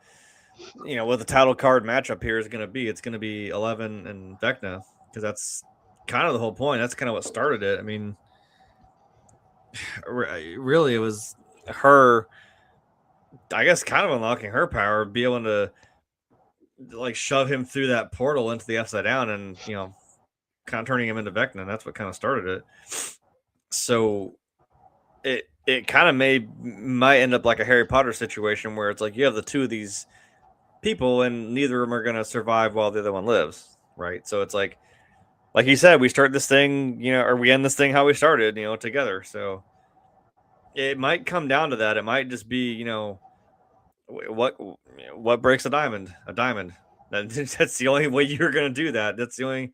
title card matchup here is going to be. It's going to be 11 and Vecna, because that's kind of the whole point. That's kind of what started it. Really, it was her, I guess, kind of unlocking her power, be able to like shove him through that portal into the Upside Down and, kind of turning him into Vecna. That's what kind of started it. So it kind of might end up like a Harry Potter situation where it's like you have the two of these people and neither of them are going to survive while the other one lives, right? So it's like you said, we start this thing, or we end this thing how we started, together. So it might come down to that. It might just be, what breaks a diamond? A diamond. That's the only way you're going to do that. That's the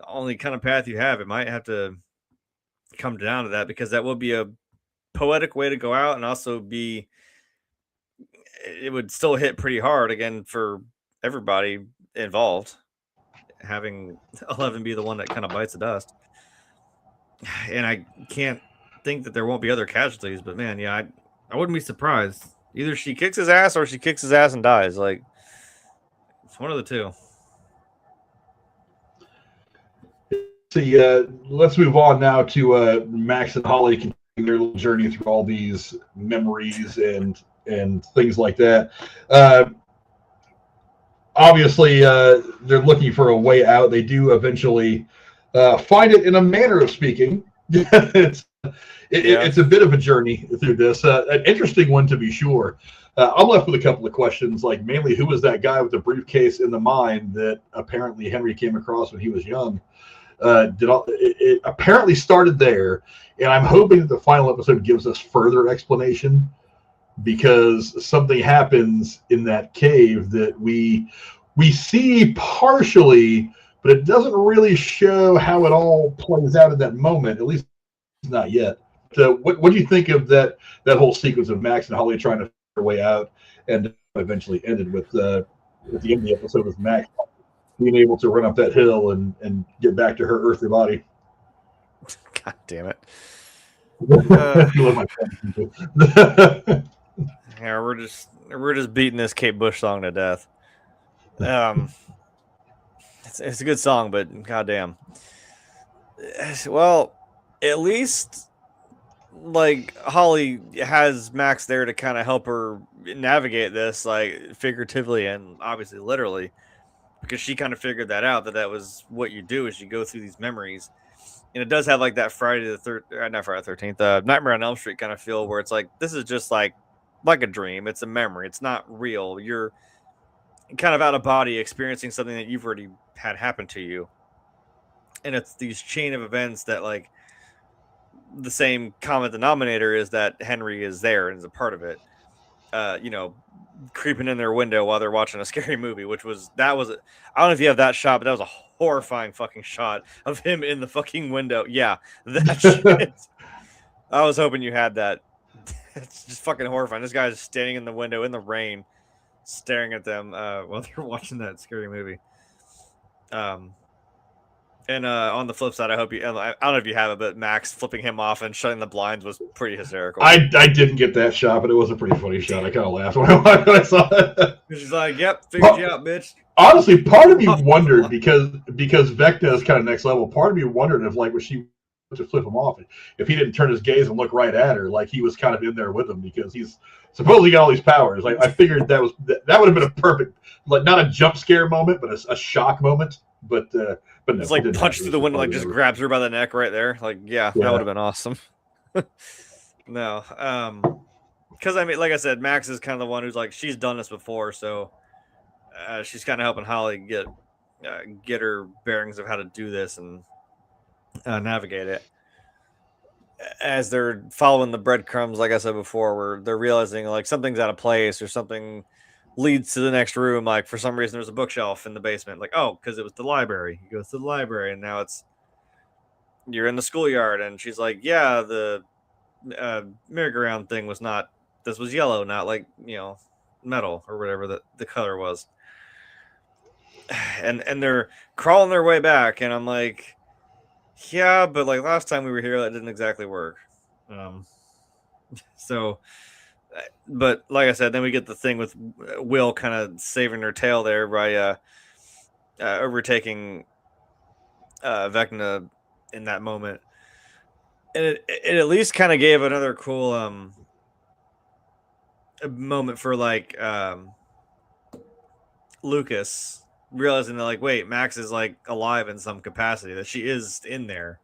only kind of path you have. It might have to come down to that, because that will be a poetic way to go out, and also it would still hit pretty hard again for everybody involved, having 11 be the one that kind of bites the dust. And I can't think that there won't be other casualties, but man, yeah, I wouldn't be surprised. Either she kicks his ass or she kicks his ass and dies. Like, it's one of the two. Let's move on now to Max and Holly continuing their little journey through all these memories and things like that. Obviously, they're looking for a way out. They do eventually find it, in a manner of speaking. It's a bit of a journey through this. An interesting one, to be sure. I'm left with a couple of questions, like mainly who was that guy with the briefcase in the mine that apparently Henry came across when he was young? It apparently started there, and I'm hoping that the final episode gives us further explanation, because something happens in that cave that we see partially, but it doesn't really show how it all plays out in that moment, at least not yet. So what do you think of that whole sequence of Max and Holly trying to figure their way out, and eventually ended with the end of the episode with Max being able to run up that hill and get back to her earthly body? God damn it. Yeah, we're just beating this Kate Bush song to death. It's a good song, but goddamn. Well, at least like Holly has Max there to kind of help her navigate this, like figuratively and obviously literally, because she kind of figured that out, that was what you do, is you go through these memories. And it does have like that not Friday the 13th, Nightmare on Elm Street kind of feel, where it's like, this is just like a dream. It's a memory. It's not real. You're kind of out of body experiencing something that you've already had happen to you. And it's these chain of events that like the same common denominator is that Henry is there and is a part of it. Creeping in their window while they're watching a scary movie, I don't know if you have that shot, but that was a horrifying fucking shot of him in the fucking window. Yeah, that shit. I was hoping you had that. It's just fucking horrifying. This guy's standing in the window in the rain, staring at them while they're watching that scary movie. And on the flip side, I don't know if you have it, but Max flipping him off and shutting the blinds was pretty hysterical. I didn't get that shot, but it was a pretty funny shot. I kind of laughed when I saw it. She's like, "Yep, figured you out, bitch." Honestly, part of me wondered because Vecna is kind of next level. Part of me wondered if when she to flip him off, if he didn't turn his gaze and look right at her, like he was kind of in there with him because he's supposedly got all these powers. Like I figured that would have been a perfect, like not a jump scare moment, but a shock moment. But no, it's like punch through the window, like just grabs her by the neck right there. Like, yeah. That would have been awesome. No, because I mean, like I said, Max is kind of the one who's like, she's done this before, so she's kind of helping Holly get her bearings of how to do this and navigate it. As they're following the breadcrumbs, like I said before, where they're realizing like something's out of place or something leads to the next room. Like for some reason there's a bookshelf in the basement, like, oh, because it was the library. He goes to the library and now you're in the schoolyard, and she's like, yeah, the merry-go-round thing was not, this was yellow, not like, metal or whatever the color was. And they're crawling their way back, and I'm like, yeah, but like last time we were here that didn't exactly work. But like I said, then we get the thing with Will kind of saving her tail there by overtaking Vecna in that moment. And it at least kind of gave another cool moment for like Lucas realizing that, like, wait, Max is like alive in some capacity, that she is in there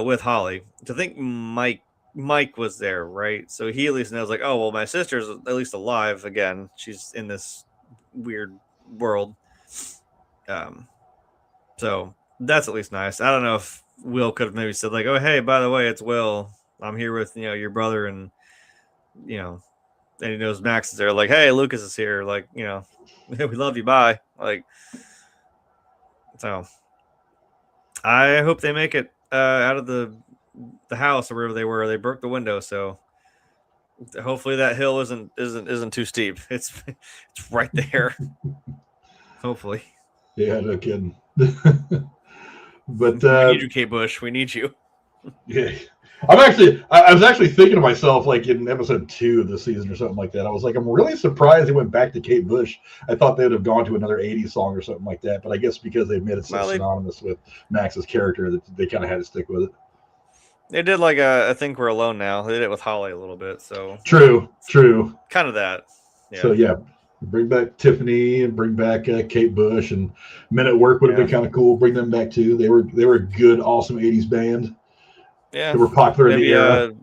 with Holly. So I think Mike was there, right? So he at least knows, like, oh, well, my sister's at least alive again. She's in this weird world. So that's at least nice. I don't know if Will could have maybe said, like, oh, hey, by the way, it's Will. I'm here with, your brother, and, and he knows Max is there. Like, hey, Lucas is here. Like, we love you. Bye. Like, so I hope they make it out of the house or wherever they were. They broke the window, so hopefully that hill isn't too steep. It's right there. Hopefully. Yeah, no kidding. But we need you, Kate Bush. We need you. Yeah. I was actually thinking to myself, like in episode 2 of the season or something like that, I was like, I'm really surprised they went back to Kate Bush. I thought they would have gone to another 80s song or something like that, but I guess because they've made it so synonymous with Max's character that they kind of had to stick with it. They did like I think we're alone now. They did it with Holly a little bit, so true. Kind of that. Yeah. So yeah, bring back Tiffany and bring back Kate Bush, and Men at Work would have been kind of cool. Bring them back too. They were a good, awesome 80s band. Yeah, they were popular in the era.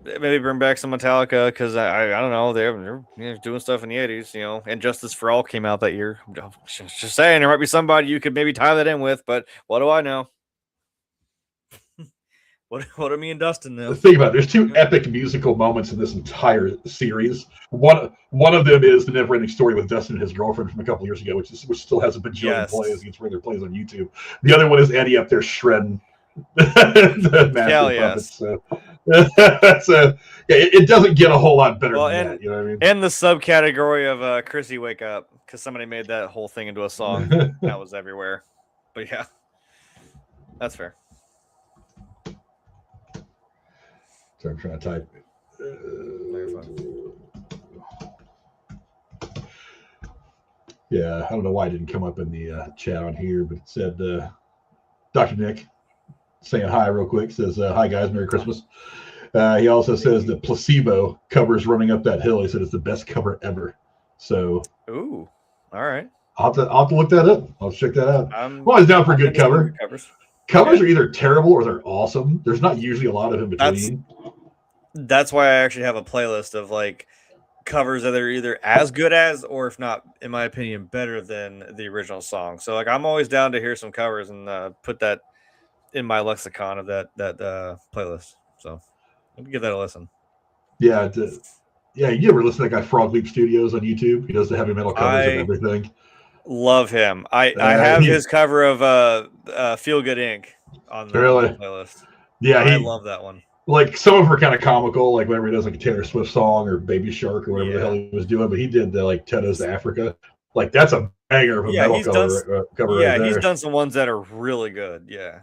Maybe bring back some Metallica, because I don't know, they're doing stuff in the 80s, and Justice for All came out that year. Just saying, there might be somebody you could maybe tie that in with, but what do I know? What do me and Dustin know? Think about it. There's 2 epic musical moments in this entire series. One of them is the Never-Ending Story with Dustin and his girlfriend from a couple years ago, which still has a bajillion plays against regular plays on YouTube. The other one is Eddie up there shredding the master puppets. So it doesn't get a whole lot better than that. You know what I mean? And the subcategory of Chrissy Wake Up, because somebody made that whole thing into a song that was everywhere. But yeah, that's fair. So I'm trying to type. Yeah, I don't know why it didn't come up in the chat on here, but it said Dr. Nick saying hi real quick. Says, hi, guys. Merry Christmas. He also says that Placebo covers Running Up That Hill. He said it's the best cover ever. So. Ooh, all right. I'll have to look that up. I'll check that out. I'm always down for a good cover. Covers are either terrible or they're awesome. There's not usually a lot of in between. That's why I actually have a playlist of like covers that are either as good as, or if not, in my opinion, better than the original song. So like I'm always down to hear some covers and put that in my lexicon of that playlist. So let me give that a listen. Yeah, yeah. You ever listen to that guy Frog Leap Studios on YouTube? He does the heavy metal covers and everything. Love him. I have his cover of Feel Good Inc. on the playlist. Yeah, I love that one. Like some of them are kind of comical, like whenever he does like a Taylor Swift song or Baby Shark or whatever the hell he was doing. But he did the like Tetos to Africa. Like that's a banger of a metal cover. Yeah, he's done some ones that are really good. Yeah.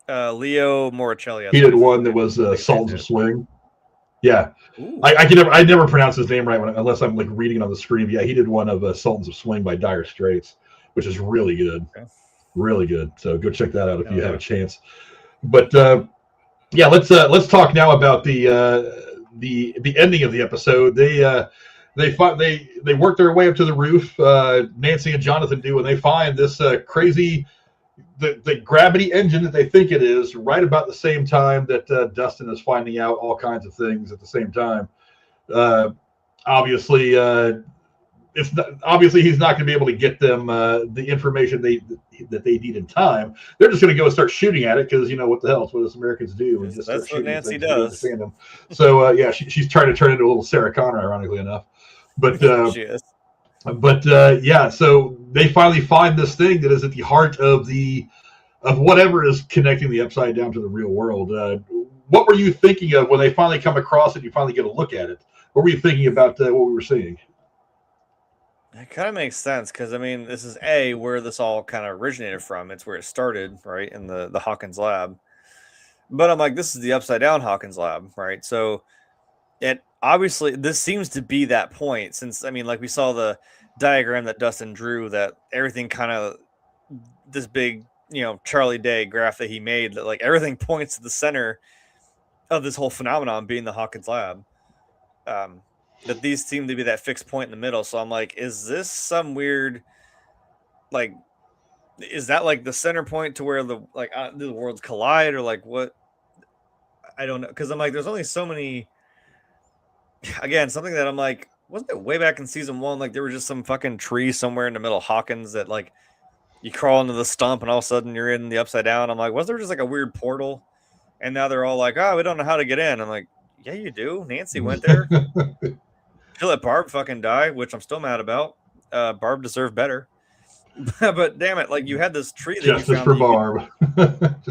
Leo Moricelli. He did one that was Sultans of Swing. Yeah, I never pronounce his name right unless I'm like reading it on the screen. Yeah, he did one of Sultans of Swing by Dire Straits, which is really good, really good. So go check that out if you have a chance. But yeah, let's talk now about the ending of the episode. They work their way up to the roof. Nancy and Jonathan do, and they find this crazy. The gravity engine that they think it is right about the same time that Dustin is finding out all kinds of things at the same time. Obviously, he's not going to be able to get them the information that they need in time. They're just going to go and start shooting at it because you know what the hell, it's what us Americans do. And just that's what Nancy does. So yeah, she's trying to turn into a little Sarah Connor, ironically enough. But she is. But yeah, so they finally find this thing that is at the heart of whatever is connecting the Upside Down to the real world. What were you thinking of when they finally come across it? You finally get a look at it. What were you thinking about what we were seeing? It kind of makes sense because I mean, this is where this all kind of originated from. It's where it started, right, in the Hawkins lab. But I'm like, this is the Upside Down Hawkins lab, right? So it obviously this seems to be that point since I mean, like we saw the diagram that Dustin drew that everything kind of this big, Charlie Day graph that he made that like everything points to the center of this whole phenomenon being the Hawkins lab. That these seem to be that fixed point in the middle. So I'm like, is this some weird, like, is that like the center point to where the worlds collide or like what? I don't know. Cause I'm like, there's only so many, again, something that I'm like, wasn't it way back in season 1? Like there was just some fucking tree somewhere in the middle of Hawkins that like you crawl into the stump and all of a sudden you're in the Upside Down. I'm like, was there just like a weird portal? And now they're all like, oh, we don't know how to get in. I'm like, yeah, you do. Nancy went there. She let Barb fucking die, which I'm still mad about. Barb deserved better. But damn it, like you had this tree that justice you found for Barb.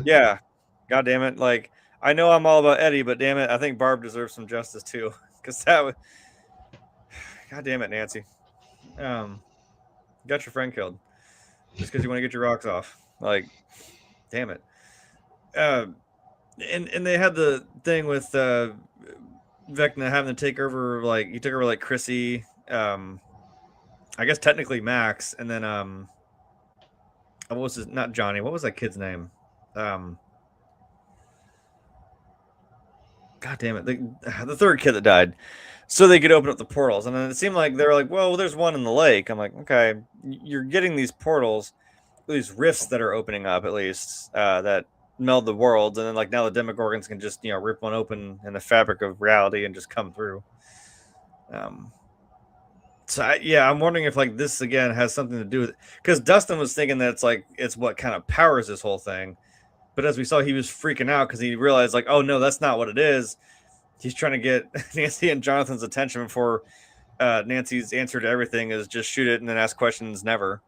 Yeah. God damn it. Like I know I'm all about Eddie, but damn it, I think Barb deserves some justice too. Because that would God damn it, Nancy. Got your friend killed. Just because you want to get your rocks off. Like, damn it. And they had the thing with Vecna having to take over, like, he took over, like, Chrissy, I guess technically Max, and then, what was his, not Johnny, what was that kid's name? God damn it, the third kid that died, so they could open up the portals, and then it seemed like they were like, well, there's one in the lake. I'm like, okay, you're getting these portals, these rifts that are opening up, at least, that meld the worlds, and then like now the Demogorgons can just rip one open in the fabric of reality and just come through. So I'm wondering if like this again has something to do with it, because Dustin was thinking that it's what kind of powers this whole thing, but as we saw, he was freaking out because he realized like, oh no, that's not what it is. He's trying to get Nancy and Jonathan's attention before Nancy's answer to everything is just shoot it and then ask questions never.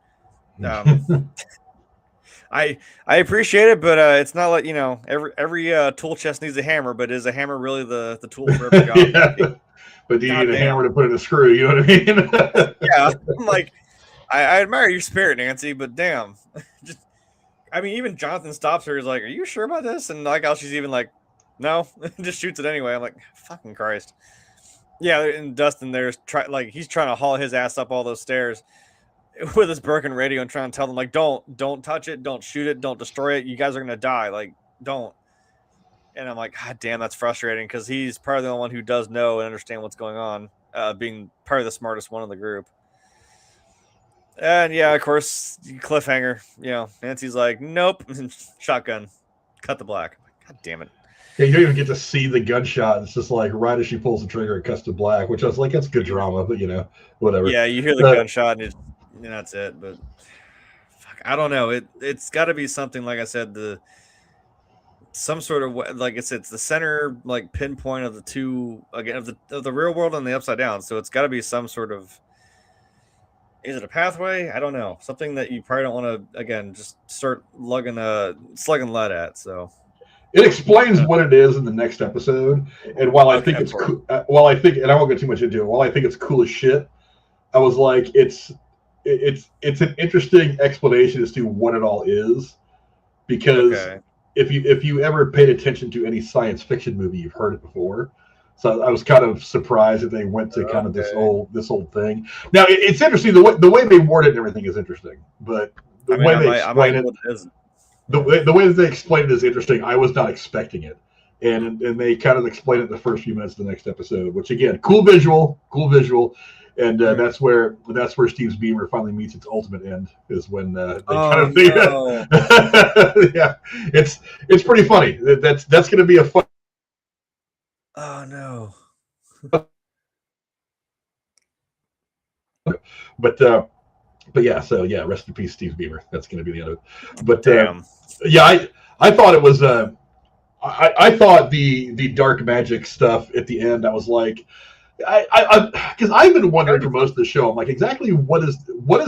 I appreciate it, but it's not like every tool chest needs a hammer, but is a hammer really the tool for every job? Yeah. But do you need a hammer to put in a screw? You know what I mean? Yeah, I'm like, I admire your spirit, Nancy, but damn, even Jonathan stops her. He's like, "Are you sure about this?" And like how she's even like, "No," just shoots it anyway. I'm like, "Fucking Christ!" Yeah, and Dustin there's he's trying to haul his ass up all those stairs with his broken radio and trying to tell them like, don't touch it, don't shoot it, don't destroy it. You guys are gonna die. Like, don't. And I'm like, God damn, that's frustrating because he's probably the only one who does know and understand what's going on, being probably the smartest one in the group. And yeah, of course, cliffhanger. Nancy's like, nope, shotgun, cut the black. God damn it. Yeah, you don't even get to see the gunshot. It's just like right as she pulls the trigger, it cuts to black, which I was like, that's good drama, but whatever. Yeah, you hear the gunshot and that's it. But fuck, I don't know. It's got to be something like I said. Some sort of like it's the center like pinpoint of the two again of the real world and the upside down. So it's got to be some sort of. Is it a pathway? I don't know. Something that you probably don't want to again just start slugging lead at. So it explains what it is in the next episode. And while I think it's cool, and I won't get too much into it. While I think it's cool as shit, I was like, it's an interesting explanation as to what it all is, because if you ever paid attention to any science fiction movie, you've heard it before. So I was kind of surprised that they went to kind of this old thing. Now it's interesting the way they word it and everything is interesting, but the way they explain it, the way that they explain it is interesting. I was not expecting it, and they kind of explain it in the first few minutes of the next episode, which again, cool visual. And that's where Steve's beamer finally meets its ultimate end, is when they kind of think, yeah, it's pretty funny. That's going to be a fun. Oh no. But yeah, so yeah, rest in peace, Steve's beamer. That's going to be the end of it. But yeah, I thought it was I thought the dark magic stuff at the end. I was like. Because I've been wondering for most of the show, I'm like, exactly what is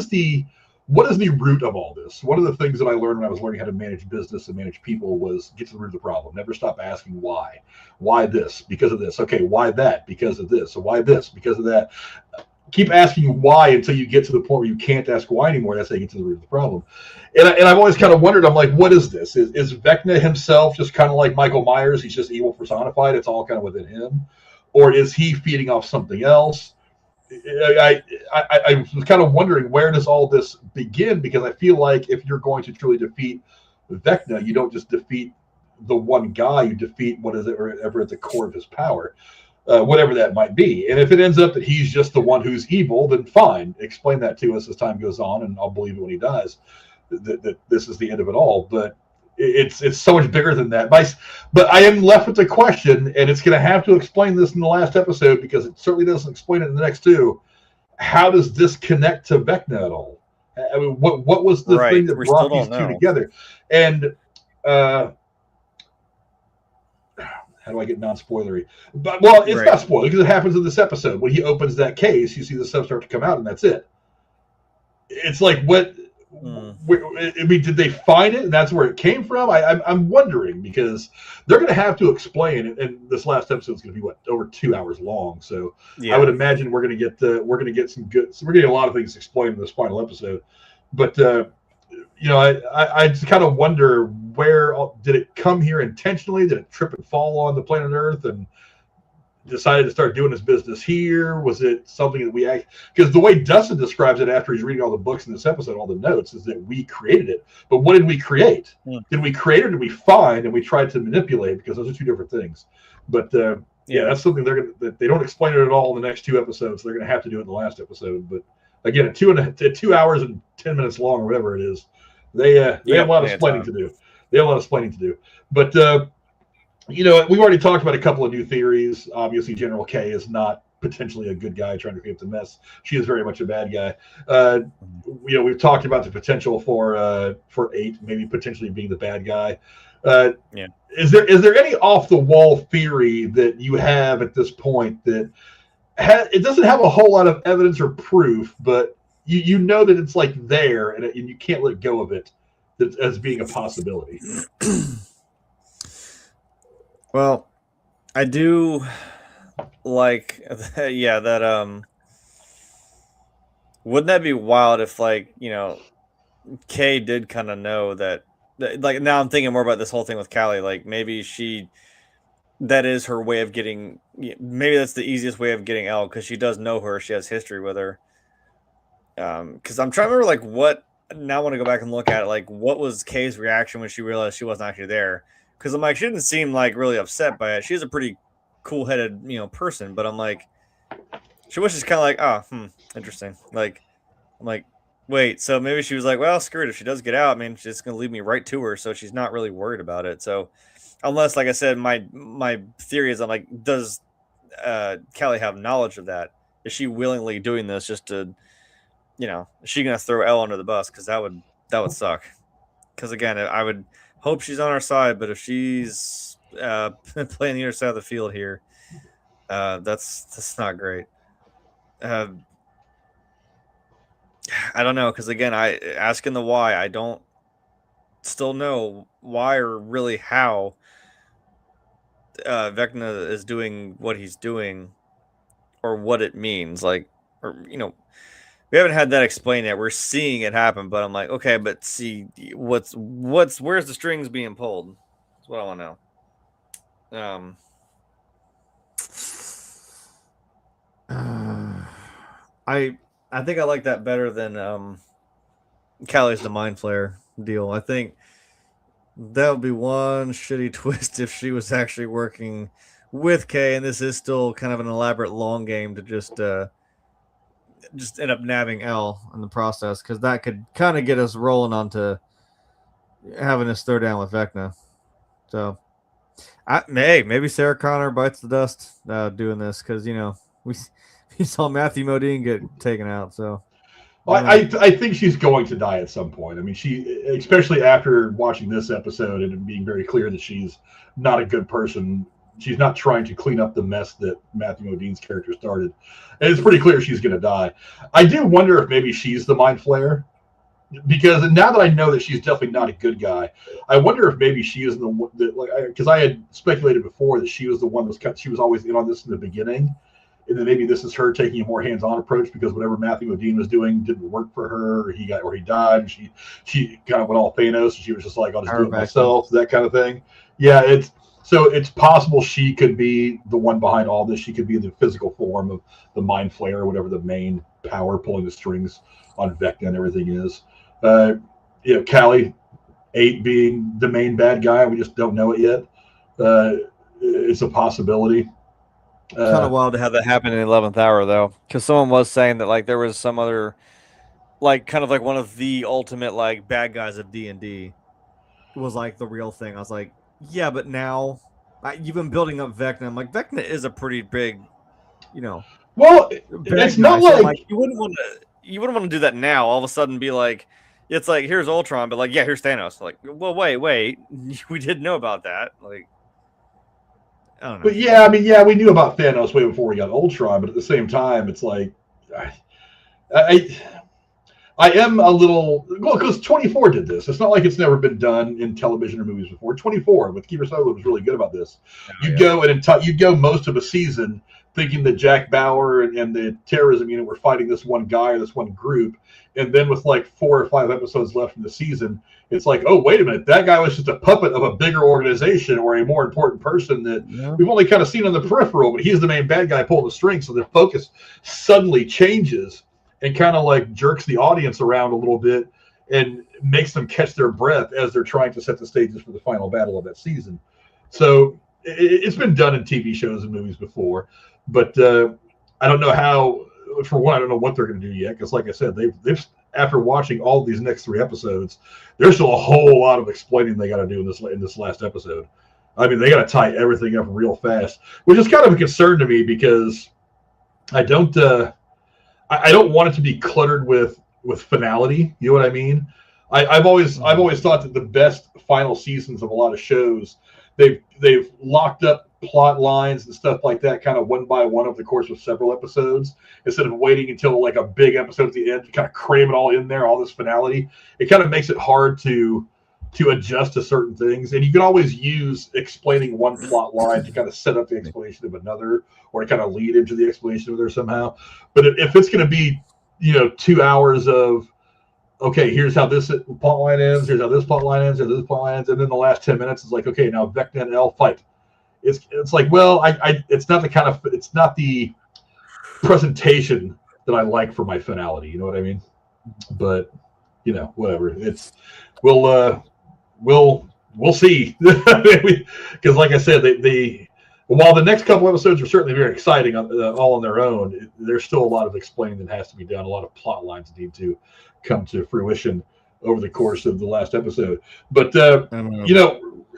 the root of all this? One of the things that I learned when I was learning how to manage business and manage people was get to the root of the problem. Never stop asking why. Why this? Because of this. Okay, why that? Because of this. So why this? Because of that. Keep asking why until you get to the point where you can't ask why anymore. That's how you get to the root of the problem. And I've always kind of wondered, I'm like, what is this? Is Vecna himself just kind of like Michael Myers? He's just evil personified. It's all kind of within him. Or is he feeding off something else? I was kind of wondering, where does all this begin? Because I feel like if you're going to truly defeat Vecna, you don't just defeat the one guy, you defeat what is it, or ever at the core of his power, whatever that might be. And if it ends up that he's just the one who's evil, then fine. Explain that to us as time goes on, and I'll believe it when he dies, that this is the end of it all. But it's so much bigger than that. But I am left with the question, and it's going to have to explain this in the last episode, because it certainly doesn't explain it in the next two. How does this connect to Vecna at all? I mean, what was the thing that brought these two together? And how do I get non-spoilery? But it's not spoiler, because it happens in this episode. When he opens that case, you see the stuff start to come out, and that's it. It's like, what? I mean, did they find it and that's where it came from? I'm wondering, because they're going to have to explain it, and this last episode is going to be over 2 hours long. So I would imagine we're going to get some good. So we're getting a lot of things explained in this final episode. But I just kind of wonder, where did it come here intentionally? Did it trip and fall on the planet Earth and decided to start doing his business here? Was it something that because the way Dustin describes it after he's reading all the books in this episode, all the notes, is that we created it. But what did we create? Did we create it, or did we find and we tried to manipulate? Because those are two different things. But that's something that they don't explain it at all in the next two episodes. So they're going to have to do it in the last episode. But again, at 2 hours and 10 minutes long, or whatever it is, they have a lot of explaining to do. They have a lot of explaining to do. But we've already talked about a couple of new theories. Obviously, General K is not potentially a good guy trying to clean up the mess. She is very much a bad guy. We've talked about the potential for 8 maybe potentially being the bad guy. Is there any off the wall theory that you have at this point that it doesn't have a whole lot of evidence or proof, but you know that it's like there, and you can't let go of it as being a possibility? Well, I do like, that, wouldn't that be wild if, Kay did kind of know that, now I'm thinking more about this whole thing with Callie, maybe that is her way of getting, maybe that's the easiest way of getting Elle, because she does know her, she has history with her. Because I'm trying to remember, now I want to go back and look at it, what was Kay's reaction when she realized she wasn't actually there? Because I'm like, she didn't seem really upset by it. She's a pretty cool-headed, person. But I'm like, she was just kind of interesting. I'm like, wait, so maybe she was like, well, screw it. If she does get out, she's just going to lead me right to her. So she's not really worried about it. So unless, like I said, my theory is, I'm like, does Callie have knowledge of that? Is she willingly doing this just to, is she going to throw Elle under the bus? Because that would that would suck. Because again, I would hope she's on our side, but if she's playing the other side of the field here, that's not great. I don't know, because again, I asking the why, I don't still know why or really how Vecna is doing what he's doing, or what it means. Like, or we haven't had that explained yet. We're seeing it happen, but I'm like, okay, but see, where's the strings being pulled? That's what I want to know. I think I like that better than Callie's the Mind Flayer deal. I think that would be one shitty twist if she was actually working with Kay, and this is still kind of an elaborate long game to just end up nabbing L in the process, because that could kind of get us rolling onto having us throw down with Vecna. So, maybe Sarah Connor bites the dust doing this, because we saw Matthew Modine get taken out. So, I think she's going to die at some point. I mean, especially after watching this episode and it being very clear that she's not a good person. She's not trying to clean up the mess that Matthew Modine's character started. And it's pretty clear she's going to die. I do wonder if maybe she's the Mind Flayer. Because now that I know that she's definitely not a good guy, I wonder if maybe she is the one that, because I had speculated before that she was the one she was always in on this in the beginning. And then maybe this is her taking a more hands-on approach, because whatever Matthew Modine was doing didn't work for her, or he died, and she kind of went all Thanos, and she was just like, I'll just do it myself, that kind of thing. Yeah, it's possible she could be the one behind all this. She could be the physical form of the Mind Flayer, or whatever the main power pulling the strings on Vecna and everything is. Callie 8 being the main bad guy, we just don't know it yet. It's a possibility. Kind of wild to have that happen in the 11th hour, though, because someone was saying that like there was some other, like kind of like one of the ultimate like bad guys of D&D was like the real thing. I was like, yeah, but now you've been building up Vecna. I'm like, Vecna is a pretty big, Well, it's not so like you wouldn't want to do that now. All of a sudden, be like, it's like here's Ultron, but like here's Thanos. Like, well, wait, we didn't know about that. Like. I don't know. But yeah, I mean, we knew about Thanos way before we got Ultron, but at the same time, it's like, I am a little, well, because 24 did this. It's not like it's never been done in television or movies before. 24 with Kiefer Sutherland was really good about this. You'd go most of a season thinking that Jack Bauer and the terrorism unit were fighting this one guy or this one group, and then with like 4 or 5 episodes left in the season, it's like, oh, wait a minute, that guy was just a puppet of a bigger organization or a more important person that we've only kind of seen on the peripheral, but he's the main bad guy pulling the strings. So their focus suddenly changes and kind of like jerks the audience around a little bit and makes them catch their breath as they're trying to set the stages for the final battle of that season. So it's been done in TV shows and movies before, but I don't know how. For one, I don't know what they're going to do yet, because like I said, they've after watching all these next 3 episodes, there's still a whole lot of explaining they got to do in this last episode. I mean, they got to tie everything up real fast, which is kind of a concern to me, because I don't want it to be cluttered with finality. You know what I mean? I've always thought that the best final seasons of a lot of shows, they've locked up plot lines and stuff like that kind of one by one over the course of several episodes, instead of waiting until like a big episode at the end to kind of cram it all in there, all this finality. It kind of makes it hard to adjust to certain things, and you can always use explaining one plot line to kind of set up the explanation of another, or to kind of lead into the explanation of there somehow. But if it's going to be 2 hours of, okay, here's how this plot line ends, here's how this plot line ends, here's this plot line ends, and then the last 10 minutes is like, okay, now Vecna and L fight. It's like, well, it's not the presentation that I like for my finality. You know what I mean? But whatever. We'll see. Because like I said, while the next couple episodes are certainly very exciting all on their own, there's still a lot of explaining that has to be done. A lot of plot lines need to come to fruition over the course of the last episode. But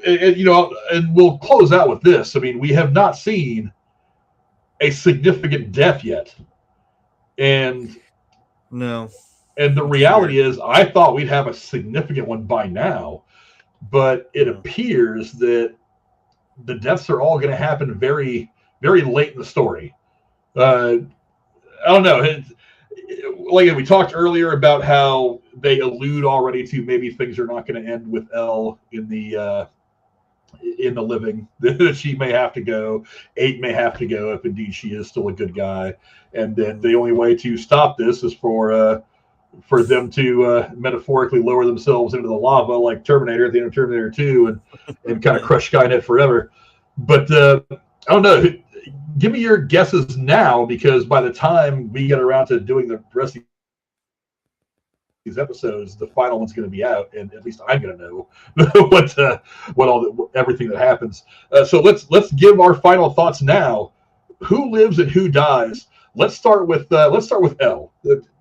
and we'll close out with this. I mean, we have not seen a significant death yet, and no, And the reality is, I thought we'd have a significant one by now, but it appears that the deaths are all going to happen very, very late in the story. I don't know. Like we talked earlier about how they allude already to maybe things are not going to end with Elle in the living. That she may have to go. 8 may have to go if indeed she is still a good guy, and that the only way to stop this is for them to metaphorically lower themselves into the lava like Terminator at the end of Terminator 2 and kind of crush Skynet forever. But I don't know. Give me your guesses now, because by the time we get around to doing the rest of these episodes, the final one's going to be out, and at least I'm going to know everything that happens. So let's give our final thoughts now. Who lives and who dies? Let's start with Elle.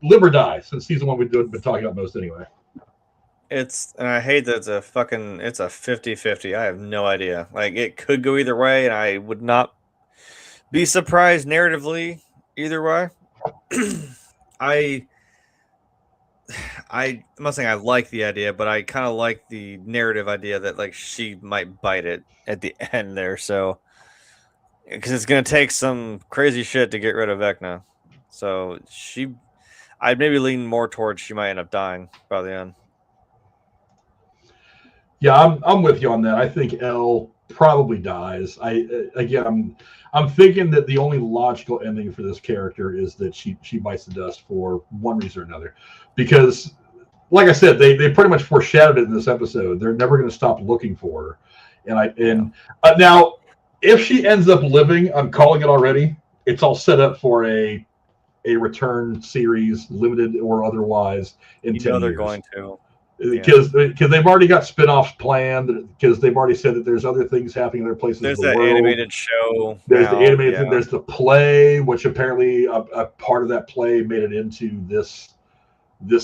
Live or die, since he's the one we've been talking about most anyway. And I hate that it's a 50-50. I have no idea. Like, it could go either way, and I would not be surprised narratively either way. I'm not saying I like the idea, but I kind of like the narrative idea that like she might bite it at the end there. So, because it's gonna take some crazy shit to get rid of Vecna. So I'd maybe lean more towards she might end up dying by the end. Yeah, I'm with you on that. I think Elle probably dies. I'm thinking that the only logical ending for this character is that she bites the dust for one reason or another, because, like I said, they pretty much foreshadowed it in this episode. They're never going to stop looking for her, now if she ends up living, I'm calling it already. It's all set up for a return series, limited or otherwise, in 10 years. They're going to. Because they've already got spin-offs planned, because they've already said that there's other things happening in other places there's in the world. There's the animated show. There's the animated thing. There's the play, which apparently a part of that play made it into this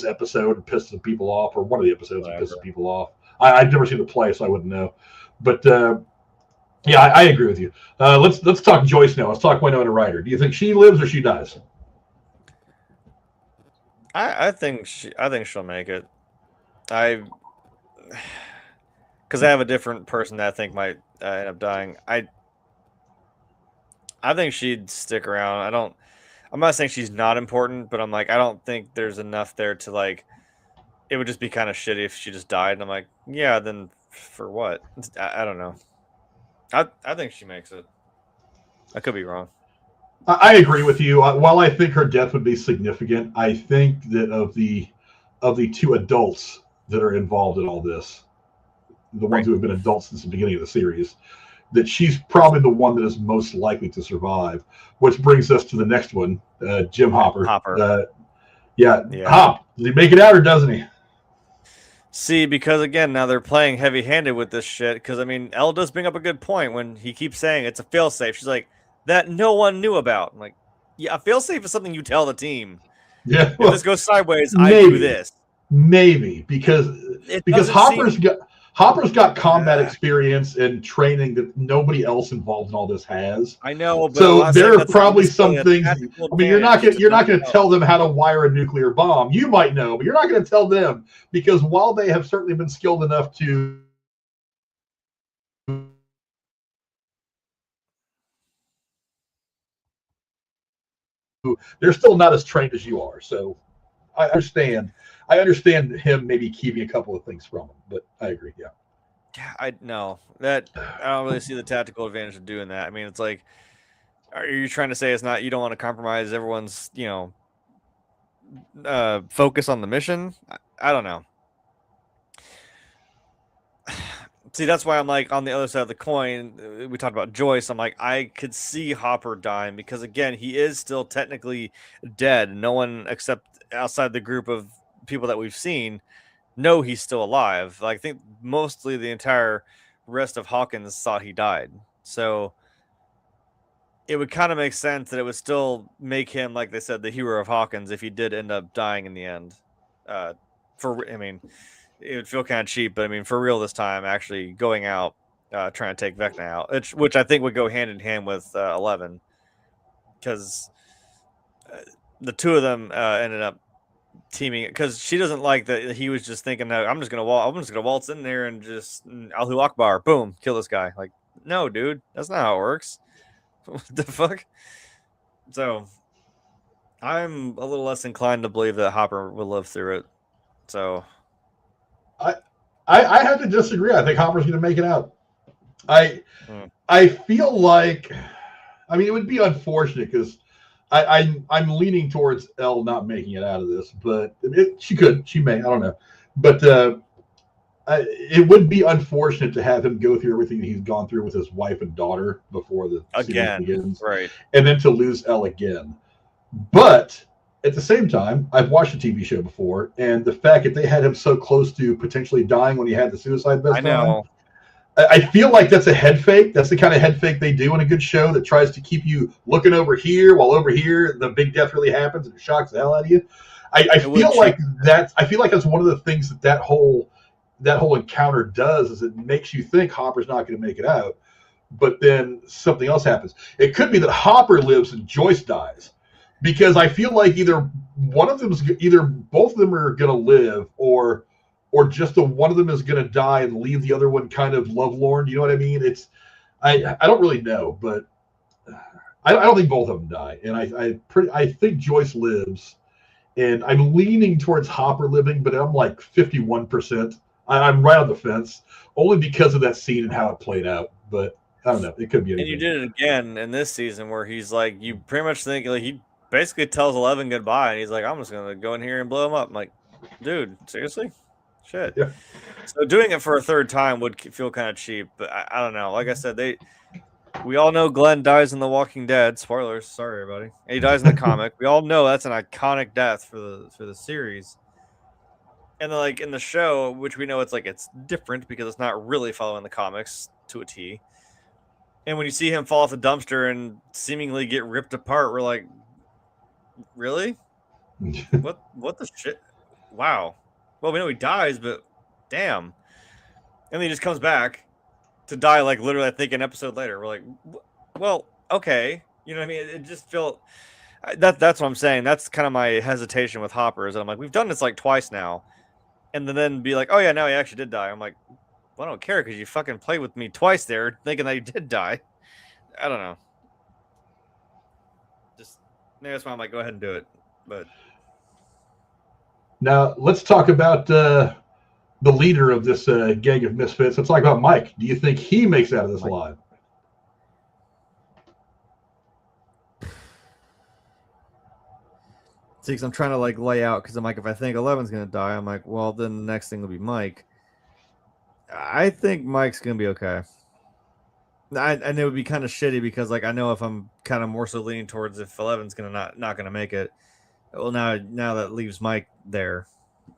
episode and pissed some people off, or one of the episodes and pissed some people off. I've never seen the play, so I wouldn't know. But I agree with you. Let's talk Joyce now. Let's talk Winona Ryder. Do you think she lives or she dies? I think she'll make it. Because I have a different person that I think might end up dying. I think she'd stick around. I'm not saying she's not important, but I'm like, I don't think there's enough there to like. It would just be kind of shitty if she just died. And I'm like, yeah, then for what? I don't know. I think she makes it. I could be wrong. I agree with you. While I think her death would be significant, I think that of the two adults that are involved in all this, the ones who have been adults since the beginning of the series, that she's probably the one that is most likely to survive. Which brings us to the next one, Jim Hopper. Hop. Does he make it out or doesn't he? See, because again, now they're playing heavy-handed with this shit. Because I mean, Elle does bring up a good point when he keeps saying it's a failsafe. She's like, that no one knew about. I'm like, yeah, a failsafe is something you tell the team. Yeah, if this goes sideways, I do this. Maybe because Hopper's got combat experience and training that nobody else involved in all this has. I know, but so there are probably some things. I mean, you're not going to tell them how to wire a nuclear bomb. You might know, but you're not going to tell them, because while they have certainly been skilled enough to they're still not as trained as you are. So I understand him maybe keeping a couple of things from him, but I agree. Yeah. I don't really see the tactical advantage of doing that. I mean, it's like, are you trying to say it's not, you don't want to compromise everyone's, focus on the mission? I don't know. See, that's why I'm like, on the other side of the coin, we talked about Joyce. I'm like, I could see Hopper dying because, again, he is still technically dead. No one except outside the group of people that we've seen know he's still alive. Like, I think mostly the entire rest of Hawkins thought he died. So it would kind of make sense that it would still make him, like they said, the hero of Hawkins if he did end up dying in the end. It would feel kind of cheap, but I mean, for real this time, actually going out, trying to take Vecna out, which I think would go hand in hand with 11, because the two of them ended up teaming, because she doesn't like that he was just thinking that I'm just gonna waltz in there and just Allahu Akbar, boom, kill this guy. Like, no, dude, that's not how it works. What the fuck? So I'm a little less inclined to believe that Hopper will live through it. So I have to disagree. I think Hopper's going to make it out. I feel like, I mean, it would be unfortunate because I'm leaning towards Elle not making it out of this, but she may, I don't know, but it would be unfortunate to have him go through everything that he's gone through with his wife and daughter before the series begins, right? And then to lose Elle again. But at the same time, I've watched a TV show before, and the fact that they had him so close to potentially dying when he had the suicide vest on, I feel like that's a head fake. That's the kind of head fake they do in a good show that tries to keep you looking over here while over here the big death really happens and it shocks the hell out of you. I feel like that's one of the things that whole encounter does is it makes you think Hopper's not going to make it out, but then something else happens. It could be that Hopper lives and Joyce dies, because I feel like either both of them are going to live, or just the one of them is going to die and leave the other one kind of lovelorn. You know what I mean? I don't really know, but I don't think both of them die, and I think Joyce lives, and I'm leaning towards Hopper living, but I'm like 51%. I'm right on the fence, only because of that scene and how it played out. But I don't know. It could be anything. And you did it again in this season where he's like, you pretty much think like he basically tells 11 goodbye, and he's like, I'm just gonna go in here and blow him up. I'm like, dude, seriously? Shit. Yeah. So doing it for a third time would feel kind of cheap, but I don't know. Like I said, we all know Glenn dies in The Walking Dead. Spoilers, sorry everybody. And he dies in the comic. We all know that's an iconic death for the series. And then, like in the show, which we know it's different because it's not really following the comics to a T. And when you see him fall off the dumpster and seemingly get ripped apart, we're like, really? What the shit? Wow. Well, we know he dies, but damn. And then he just comes back to die, like literally, I think an episode later. We're like, well, okay. You know what I mean? It just felt that's what I'm saying. That's kind of my hesitation with Hopper is that I'm like, we've done this like twice now. And then be like, oh yeah, no, he actually did die. I'm like, well, I don't care because you fucking played with me twice there thinking that he did die. I don't know. Just maybe that's why I'm like, go ahead and do it. But now let's talk about the leader of this gang of misfits. Let's talk about Mike. Do you think he makes it out of this alive? See, because I'm trying to like lay out, because I'm like, if I think 11's gonna die, I'm like, well, then the next thing will be Mike. I think Mike's gonna be okay. And it would be kind of shitty because like I know if I'm kind of more so leaning towards if 11's gonna not gonna make it. Well, now that leaves Mike there.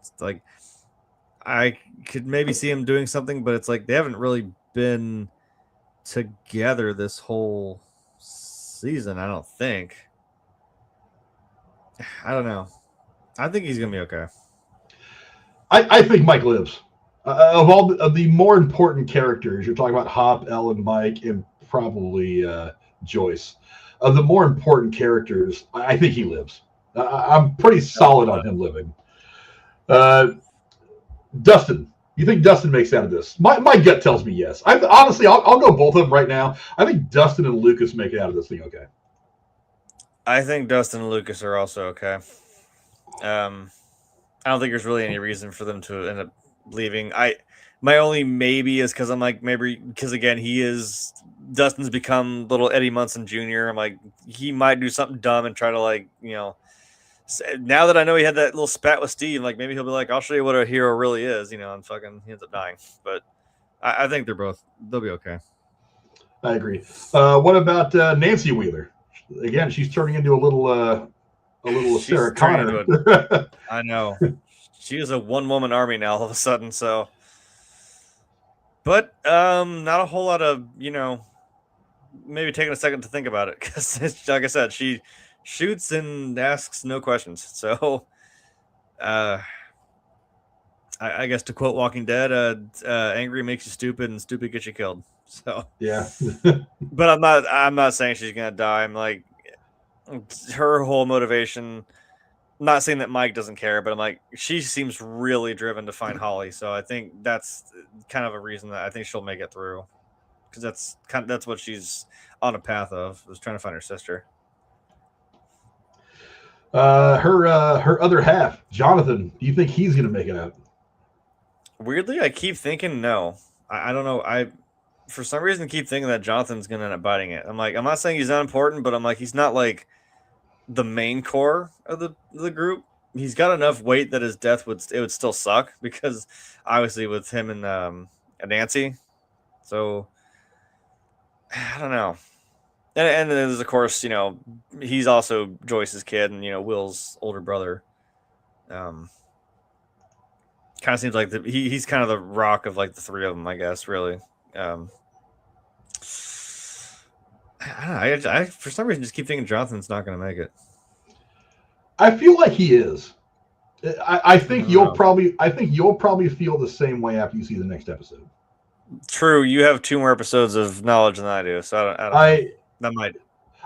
It's like I could maybe see him doing something, but it's like they haven't really been together this whole season, I don't think. I don't know. I think he's gonna be okay. I think Mike lives. Of the more important characters, you're talking about Hop, Ellen, Mike, and probably Joyce. Of the more important characters, I think he lives. I'm pretty solid on him living. Dustin, you think Dustin makes out of this? My gut tells me yes. Honestly, I'll go both of them right now. I think Dustin and Lucas make it out of this thing okay. I think Dustin and Lucas are also okay. I don't think there's really any reason for them to end up leaving. My only maybe is because I'm like, maybe because again Dustin's become little Eddie Munson Jr. I'm like, he might do something dumb and try to like, now that I know he had that little spat with Steve, like maybe he'll be like, I'll show you what a hero really is, and fucking he ends up dying. But I think they'll be okay. I agree. What about Nancy Wheeler? Again, she's turning into a little Sarah Connor. I know. She is a one-woman army now all of a sudden, so. But not a whole lot of, maybe taking a second to think about it. Because, like I said, she shoots and asks no questions. So, I guess to quote Walking Dead, angry makes you stupid and stupid gets you killed. So yeah. But I'm not saying she's gonna die. I'm like, her whole motivation not saying that Mike doesn't care, but I'm like, she seems really driven to find Holly. So I think that's kind of a reason that I think she'll make it through, because that's what she's on a path of, is trying to find her sister. Her other half, Jonathan. Do you think he's gonna make it out? Weirdly, I keep thinking no. I don't know. I for some reason keep thinking that Jonathan's gonna end up biting it. I'm like, I'm not saying he's not important, but I'm like, he's not like the main core of the group. He's got enough weight that his death would still suck, because obviously with him and Nancy. So I don't know. And then there's, of course, he's also Joyce's kid and Will's older brother. Kind of seems like he's kind of the rock of like the three of them, I guess. Really. I don't know. I for some reason just keep thinking Jonathan's not going to make it. I feel like he is. I think you'll probably feel the same way after you see the next episode. True, you have 2 more episodes of knowledge than I do, so that might.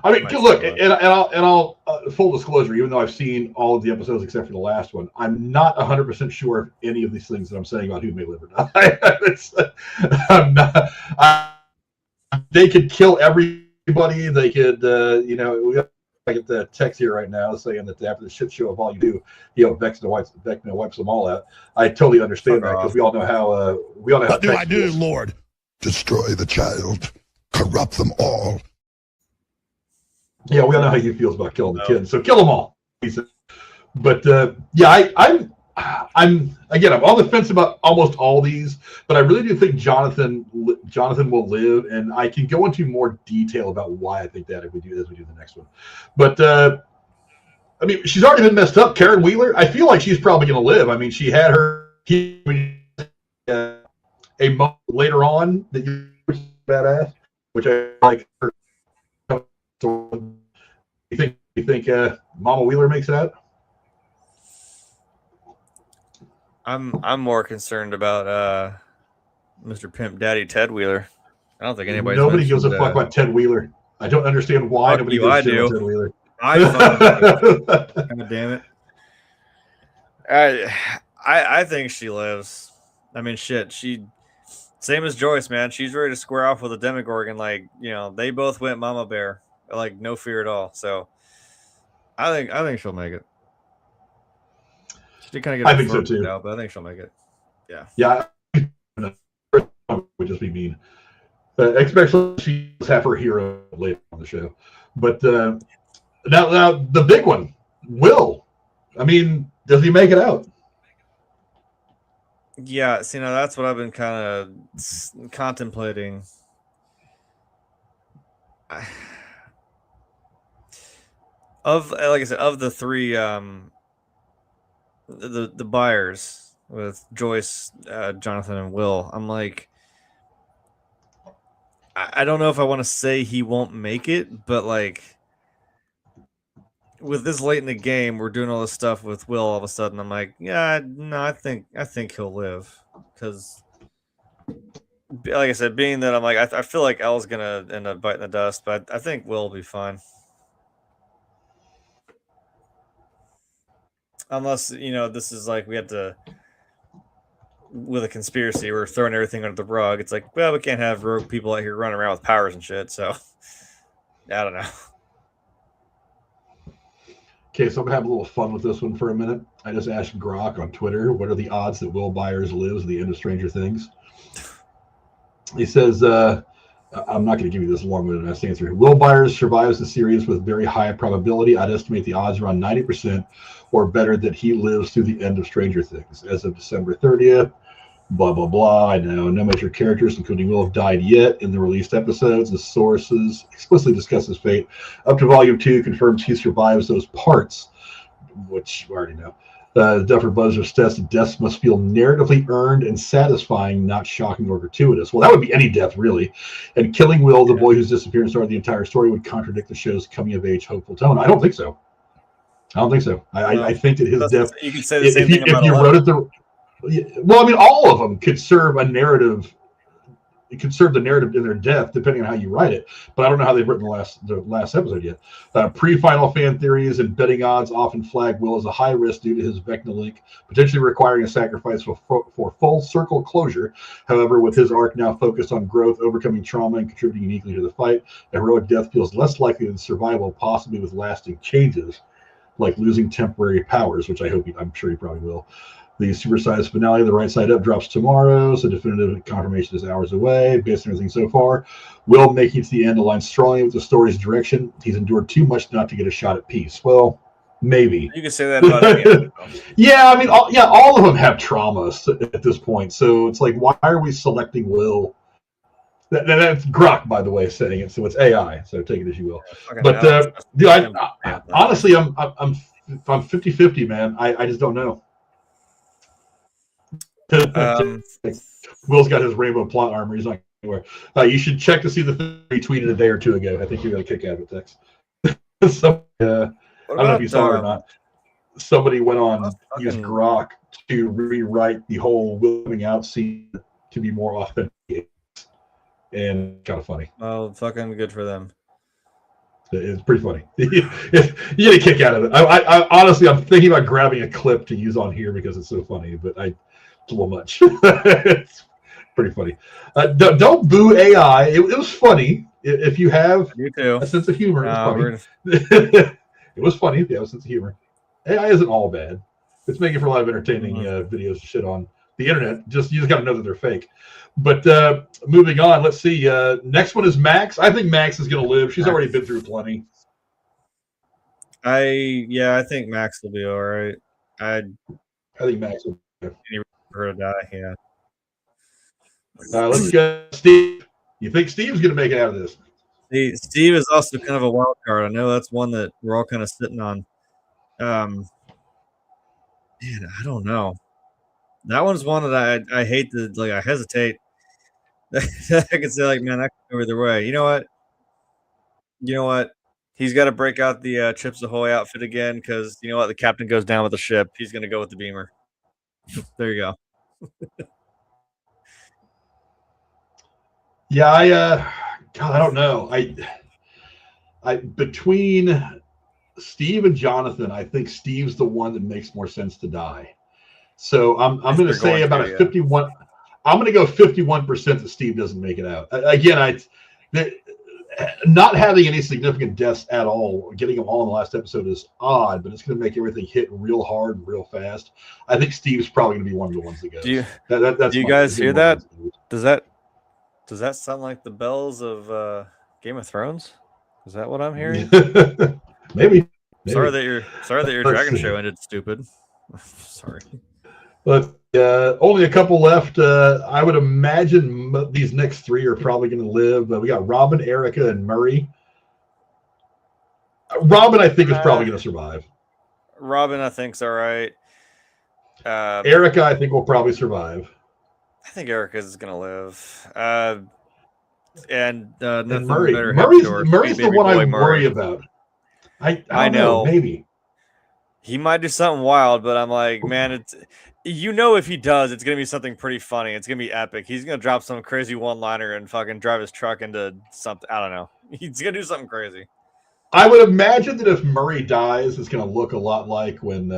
I mean, look, and I'll full disclosure. Even though I've seen all of the episodes except for the last one, I'm not 100% sure of any of these things that I'm saying about who may live or die. I'm not. They could kill everybody. They could, I get the text here right now saying that after the shit show of Volume 2, Vecna wipes them all out. I totally understand that, because we all know how. What do I do, Lord? Destroy the child, corrupt them all. Yeah, we all know how he feels about killing the kids, so kill them all. But I'm on the fence about almost all these, but I really do think Jonathan will live, and I can go into more detail about why I think that as we do the next one. But I mean, she's already been messed up. Karen Wheeler, I feel like she's probably going to live. I mean, she had a moment later on that you badass, which I like. So you think Mama Wheeler makes it out? I'm more concerned about Mr. Pimp Daddy Ted Wheeler. I don't think nobody gives a fuck about Ted Wheeler. I don't understand why nobody gives a shit about Ted Wheeler. God damn it. I think she lives. I mean, shit. She same as Joyce, man. She's ready to square off with a Demogorgon. Like, they both went Mama Bear. Like, no fear at all. So I think she'll make it. She did kind of get. I think so too. Out, but I think she'll make it. Yeah. Yeah. Would just be mean, especially she's half her hero later on the show. But now the big one, Will. I mean, does he make it out? Yeah. See, now that's what I've been kind of contemplating. Like I said, of the 3, the buyers with Joyce, Jonathan, and Will, I'm like, I don't know if I want to say he won't make it, but like, with this late in the game, we're doing all this stuff with Will. All of a sudden, I'm like, yeah, no, I think he'll live, because, like I said, being that I'm like, I feel like Elle's gonna end up biting the dust, but I think Will will be fine. Unless, this is like we have to, with a conspiracy, we're throwing everything under the rug. It's like, well, we can't have rogue people out here running around with powers and shit. So, I don't know. Okay, so I'm going to have a little fun with this one for a minute. I just asked Grok on Twitter, what are the odds that Will Byers lives at the end of Stranger Things? He says, I'm not going to give you this long-winded answer. Will Byers survives the series with very high probability. I'd estimate the odds around 90% or better that he lives through the end of Stranger Things. As of December 30th, blah, blah, blah. I know no major characters, including Will, have died yet in the released episodes. The sources explicitly discuss his fate. Up to Volume 2 confirms he survives those parts, which we already know. Duffer Buzzer's test of deaths must feel narratively earned and satisfying, not shocking or gratuitous. Well, that would be any death, really. And killing Will, the boy whose disappearance started the entire story, would contradict the show's coming-of-age hopeful tone. I don't think so. I think that his death... You can say the same thing about if you wrote it well, I mean, all of them could serve a narrative it could serve the narrative in their death, depending on how you write it. But I don't know how they've written the last episode yet. Pre-final fan theories and betting odds often flag Will as a high risk due to his Vecna link, potentially requiring a sacrifice for full circle closure. However, with his arc now focused on growth, overcoming trauma, and contributing uniquely to the fight, a heroic death feels less likely than survival, possibly with lasting changes, like losing temporary powers, which I'm sure he probably will. The supersized finale of The Right Side Up drops tomorrow, so definitive confirmation is hours away. Based on everything so far, Will making it to the end aligns strongly with the story's direction. He's endured too much not to get a shot at peace. Well, maybe. You can say that about any Yeah, I mean, all of them have traumas at this point, so it's like, why are we selecting Will? That's Gruck, by the way, saying it, so it's AI, so take it as you will. But dude, honestly, I'm 50-50, man. I just don't know. Will's got his rainbow plot armor. He's not anywhere. You should check to see the thing he tweeted a day or two ago. I think you're going to kick out of it, Tex. So, I don't know if you saw it or not. Somebody went on, used Grok to rewrite the whole Will coming out scene to be more authentic and kind of funny. Oh, fucking good for them. It's pretty funny. You get a kick out of it. I honestly, I'm thinking about grabbing a clip to use on here because it's so funny, but it's a little much. It's pretty funny. Don't boo AI. It was funny. If you have a sense of humor, it was funny. It was funny if you have a sense of humor. AI isn't all bad. It's making for a lot of entertaining videos and shit on the internet. You just got to know that they're fake. But moving on, let's see. Next one is Max. I think Max is going to live. She's already been through plenty. I think Max will be all right. I think Max will be her to die. Yeah. Let's go, Steve. You think Steve's going to make it out of this? Steve is also kind of a wild card. I know that's one that we're all kind of sitting on. Man, I don't know. That one's one that I hate to I hesitate. I could say man, I can go either way. You know what? He's got to break out the Chips Ahoy outfit again because you know what? The captain goes down with the ship. He's going to go with the beamer. There you go. Yeah, I don't know. I between Steve and Jonathan, I think Steve's the one that makes more sense to die. So I'm going to say about a 51. I'm going to go 51% that Steve doesn't make it out. Again, not having any significant deaths at all, getting them all in the last episode is odd, but it's going to make everything hit real hard and real fast. I think Steve's probably going to be one of the ones that goes. Do you guys hear that? Does that sound like the bells of Game of Thrones? Is that what I'm hearing? Maybe. Sorry that your Dragon show ended stupid. Sorry. But only a couple left. I would imagine these next three are probably going to live. We got Robin, Erica, and Murray. Robin, I think, is probably going to survive. Robin, I think's all right. Erica, I think, will probably survive. I think Erica's going to live. And Murray. Murray's the one I worry about. I know. Maybe. He might do something wild, but I'm like, man, if he does, it's going to be something pretty funny. It's going to be epic. He's going to drop some crazy one-liner and fucking drive his truck into something. I don't know. He's going to do something crazy. I would imagine that if Murray dies, it's going to look a lot like when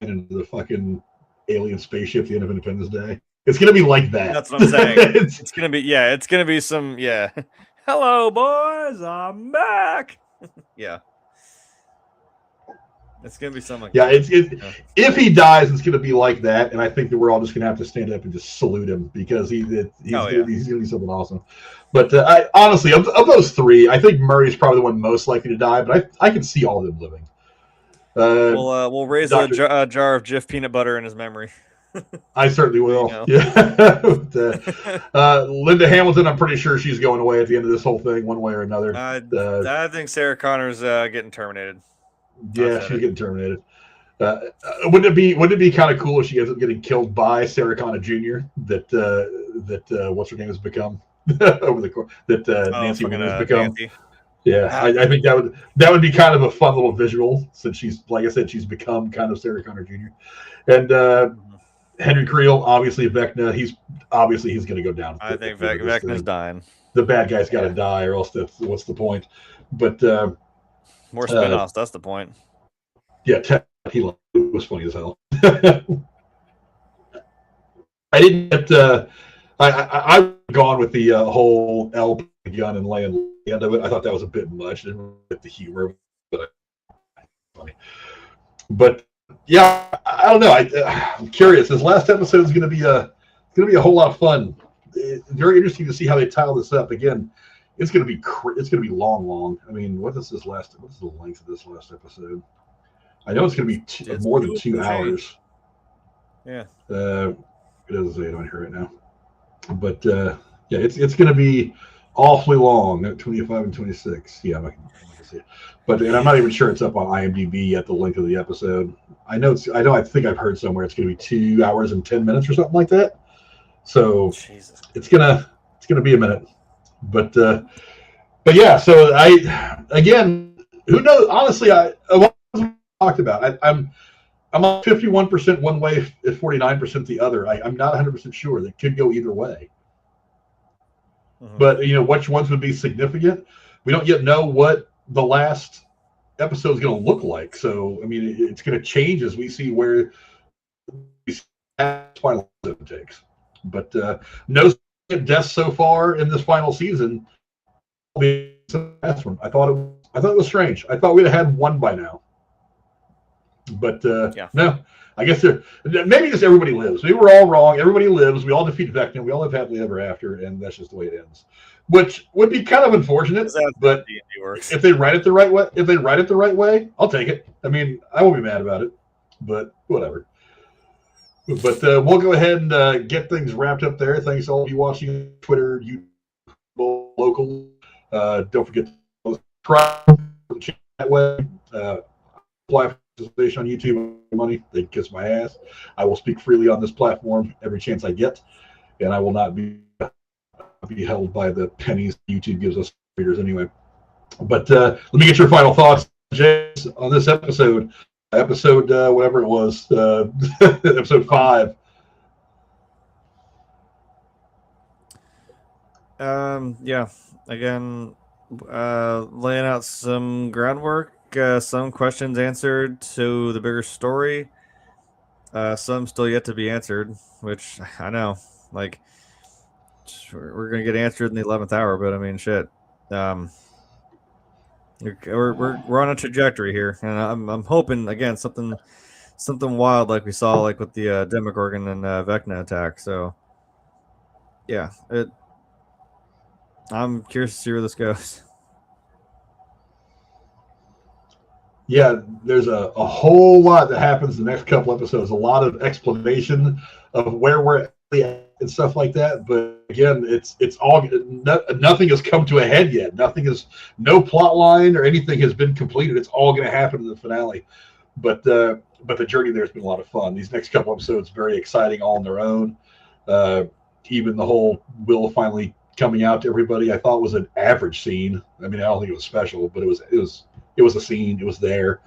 into the fucking alien spaceship at the end of Independence Day. It's going to be like that. That's what I'm saying. It's going to be some, hello, boys, I'm back. Yeah. It's going to be something like that. If he dies, it's going to be like that, and I think that we're all just going to have to stand up and just salute him because he's going to be something awesome. But I honestly, of those three, I think Murray's probably the one most likely to die, but I can see all of them living. We'll raise a jar of Jif peanut butter in his memory. I certainly will. Yeah. Linda Hamilton, I'm pretty sure she's going away at the end of this whole thing, one way or another. I think Sarah Connor's getting terminated. Yeah, she's getting terminated. Wouldn't it be kind of cool if she ends up getting killed by Sarah Connor Jr. That what's her name has become over the course Nancy has become. Nancy. Yeah, I think that would be kind of a fun little visual since she's, like I said, she's become kind of Sarah Connor Jr. And Henry Creel, obviously Vecna. He's going to go down. I think Vecna's dying. The bad guy's got to die, or else what's the point? But more spinoffs. That's the point. Yeah, it was funny as hell. I didn't get. I've gone with the whole L gun and laying the end of it. I thought that was a bit much. I didn't really get the humor, but funny. But yeah, I don't know. I'm curious. This last episode is going to be a whole lot of fun. It's very interesting to see how they tile this up. Again, it's going to be long. I mean, what's the length of this last episode? I know it's going to be more than 2 hours. Yeah. It doesn't say it on here right now. But yeah, it's going to be awfully long. 25 and 26. Yeah, I can see it. But and I'm not even sure it's up on IMDb yet. The length of the episode. I think I've heard somewhere it's going to be 2 hours and 10 minutes or something like that. So Jesus. It's gonna be a minute. But yeah. So who knows? Honestly, talked about. I'm on 51% one way, 49% the other. I'm not 100% sure. That could go either way. Mm-hmm. But which ones would be significant? We don't yet know what the last episode is going to look like. So I mean, it's going to change as we see where final episode takes. But no deaths so far in this final season. I thought it was strange. I thought we'd have had one by now. But no, I guess maybe just everybody lives. We were all wrong. Everybody lives. We all defeat Vecna. We all live happily ever after, and that's just the way it ends. Which would be kind of unfortunate. But if they write it the right way, I'll take it. I mean, I won't be mad about it. But whatever. But we'll go ahead and get things wrapped up there. Thanks to all of you watching Twitter, YouTube, local. Don't forget to subscribe that way. Apply on YouTube money. They kiss my ass. I will speak freely on this platform every chance I get, and I will not be held by the pennies YouTube gives us readers anyway. But let me get your final thoughts, James, on this episode. Whatever it was, episode 5. Yeah. Again, laying out some groundwork. Some questions answered to the bigger story. Some still yet to be answered, which I know, like, we're gonna get answered in the 11th hour. But I mean, shit. We're on a trajectory here, and I'm hoping again something wild like we saw like with the Demogorgon and Vecna attack. So yeah, I'm curious to see where this goes. Yeah, there's a whole lot that happens in the next couple episodes. A lot of explanation of where we're at and stuff like that. But again, it's all nothing has come to a head yet. No plot line or anything has been completed. It's all going to happen in the finale. But the journey there has been a lot of fun. These next couple episodes very exciting all on their own. Even the whole Will finally coming out to everybody, I thought was an average scene. I mean, I don't think it was special, but it was a scene. It was there.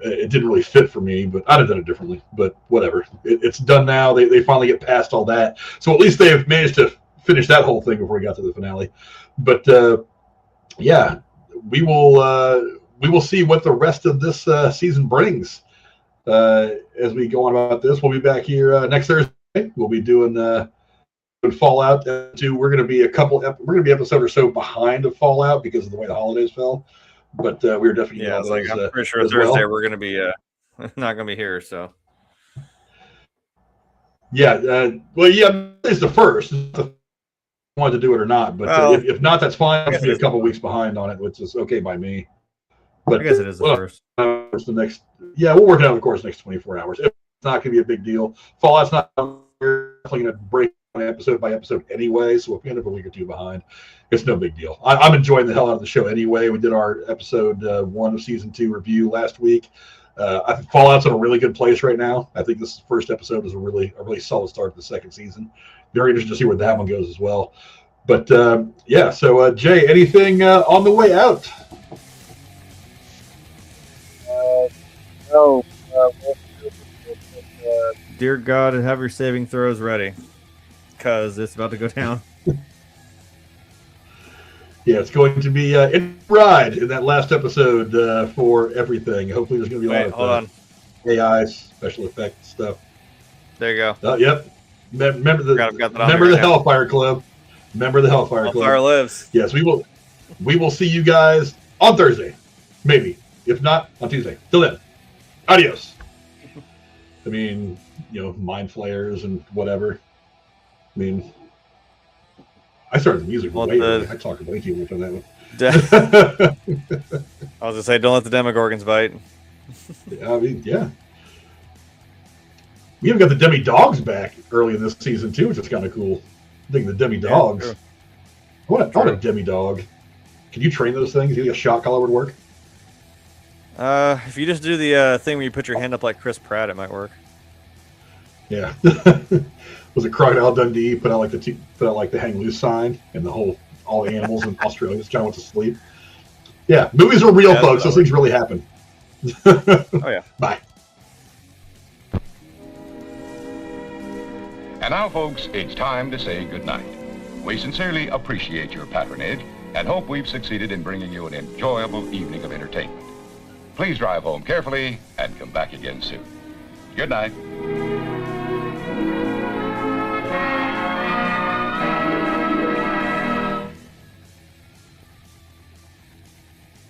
It didn't really fit for me, but I'd have done it differently. But whatever. It's done now. They finally get past all that. So at least they've managed to finish that whole thing before we got to the finale. But yeah, we will see what the rest of this season brings as we go on about this. We'll be back here next Thursday. We'll be doing Fallout 2. We're going to be episode or so behind of Fallout because of the way the holidays fell. But we're definitely I'm pretty sure Thursday we're going to be not going to be here. So yeah, it's the first. I wanted to do it or not, but if not, that's fine. I'll be a couple weeks behind on it, which is okay by me. But I guess it is the first. The next, we'll work it out of course next 24 hours. It's not going to be a big deal. Fallout's not. We're definitely going to break episode by episode anyway, so if we end up a week or two behind, it's no big deal. I'm enjoying the hell out of the show anyway. We did our episode 1 of season 2 review last week. I think Fallout's in a really good place right now. I think this first episode is a really solid start to the second season. Very interested to see where that one goes as well. But yeah, so Jay, anything on the way out? No. dear God, have your saving throws ready, because it's about to go down. Yeah, it's going to be a ride in that last episode for everything. Hopefully, there's going to be a lot of AI special effects stuff. There you go. Yep. Remember the right Hellfire Club. Remember the Hellfire Club. Hellfire lives. Yes, we will. We will see you guys on Thursday, maybe. If not, on Tuesday. Till then, adios. I mean, mind flayers and whatever. I mean, I started the music way early. I talked way too much on that one. I was gonna say, don't let the Demogorgons bite. I mean, yeah. We even got the Demi-Dogs back early in this season, too, which is kind of cool. I think the Demi-Dogs. Yeah, I want a Demi-Dog. Can you train those things? Do you think a shot collar would work? If you just do the thing where you put your hand up like Chris Pratt, it might work. Yeah. Was it Crocodile Dundee put out like the hang loose sign, and all the animals in Australia just kind of went to sleep? Yeah, movies are real, folks. Those things really happen. Oh yeah. Bye. And now, folks, it's time to say goodnight. We sincerely appreciate your patronage and hope we've succeeded in bringing you an enjoyable evening of entertainment. Please drive home carefully and come back again soon. Good night.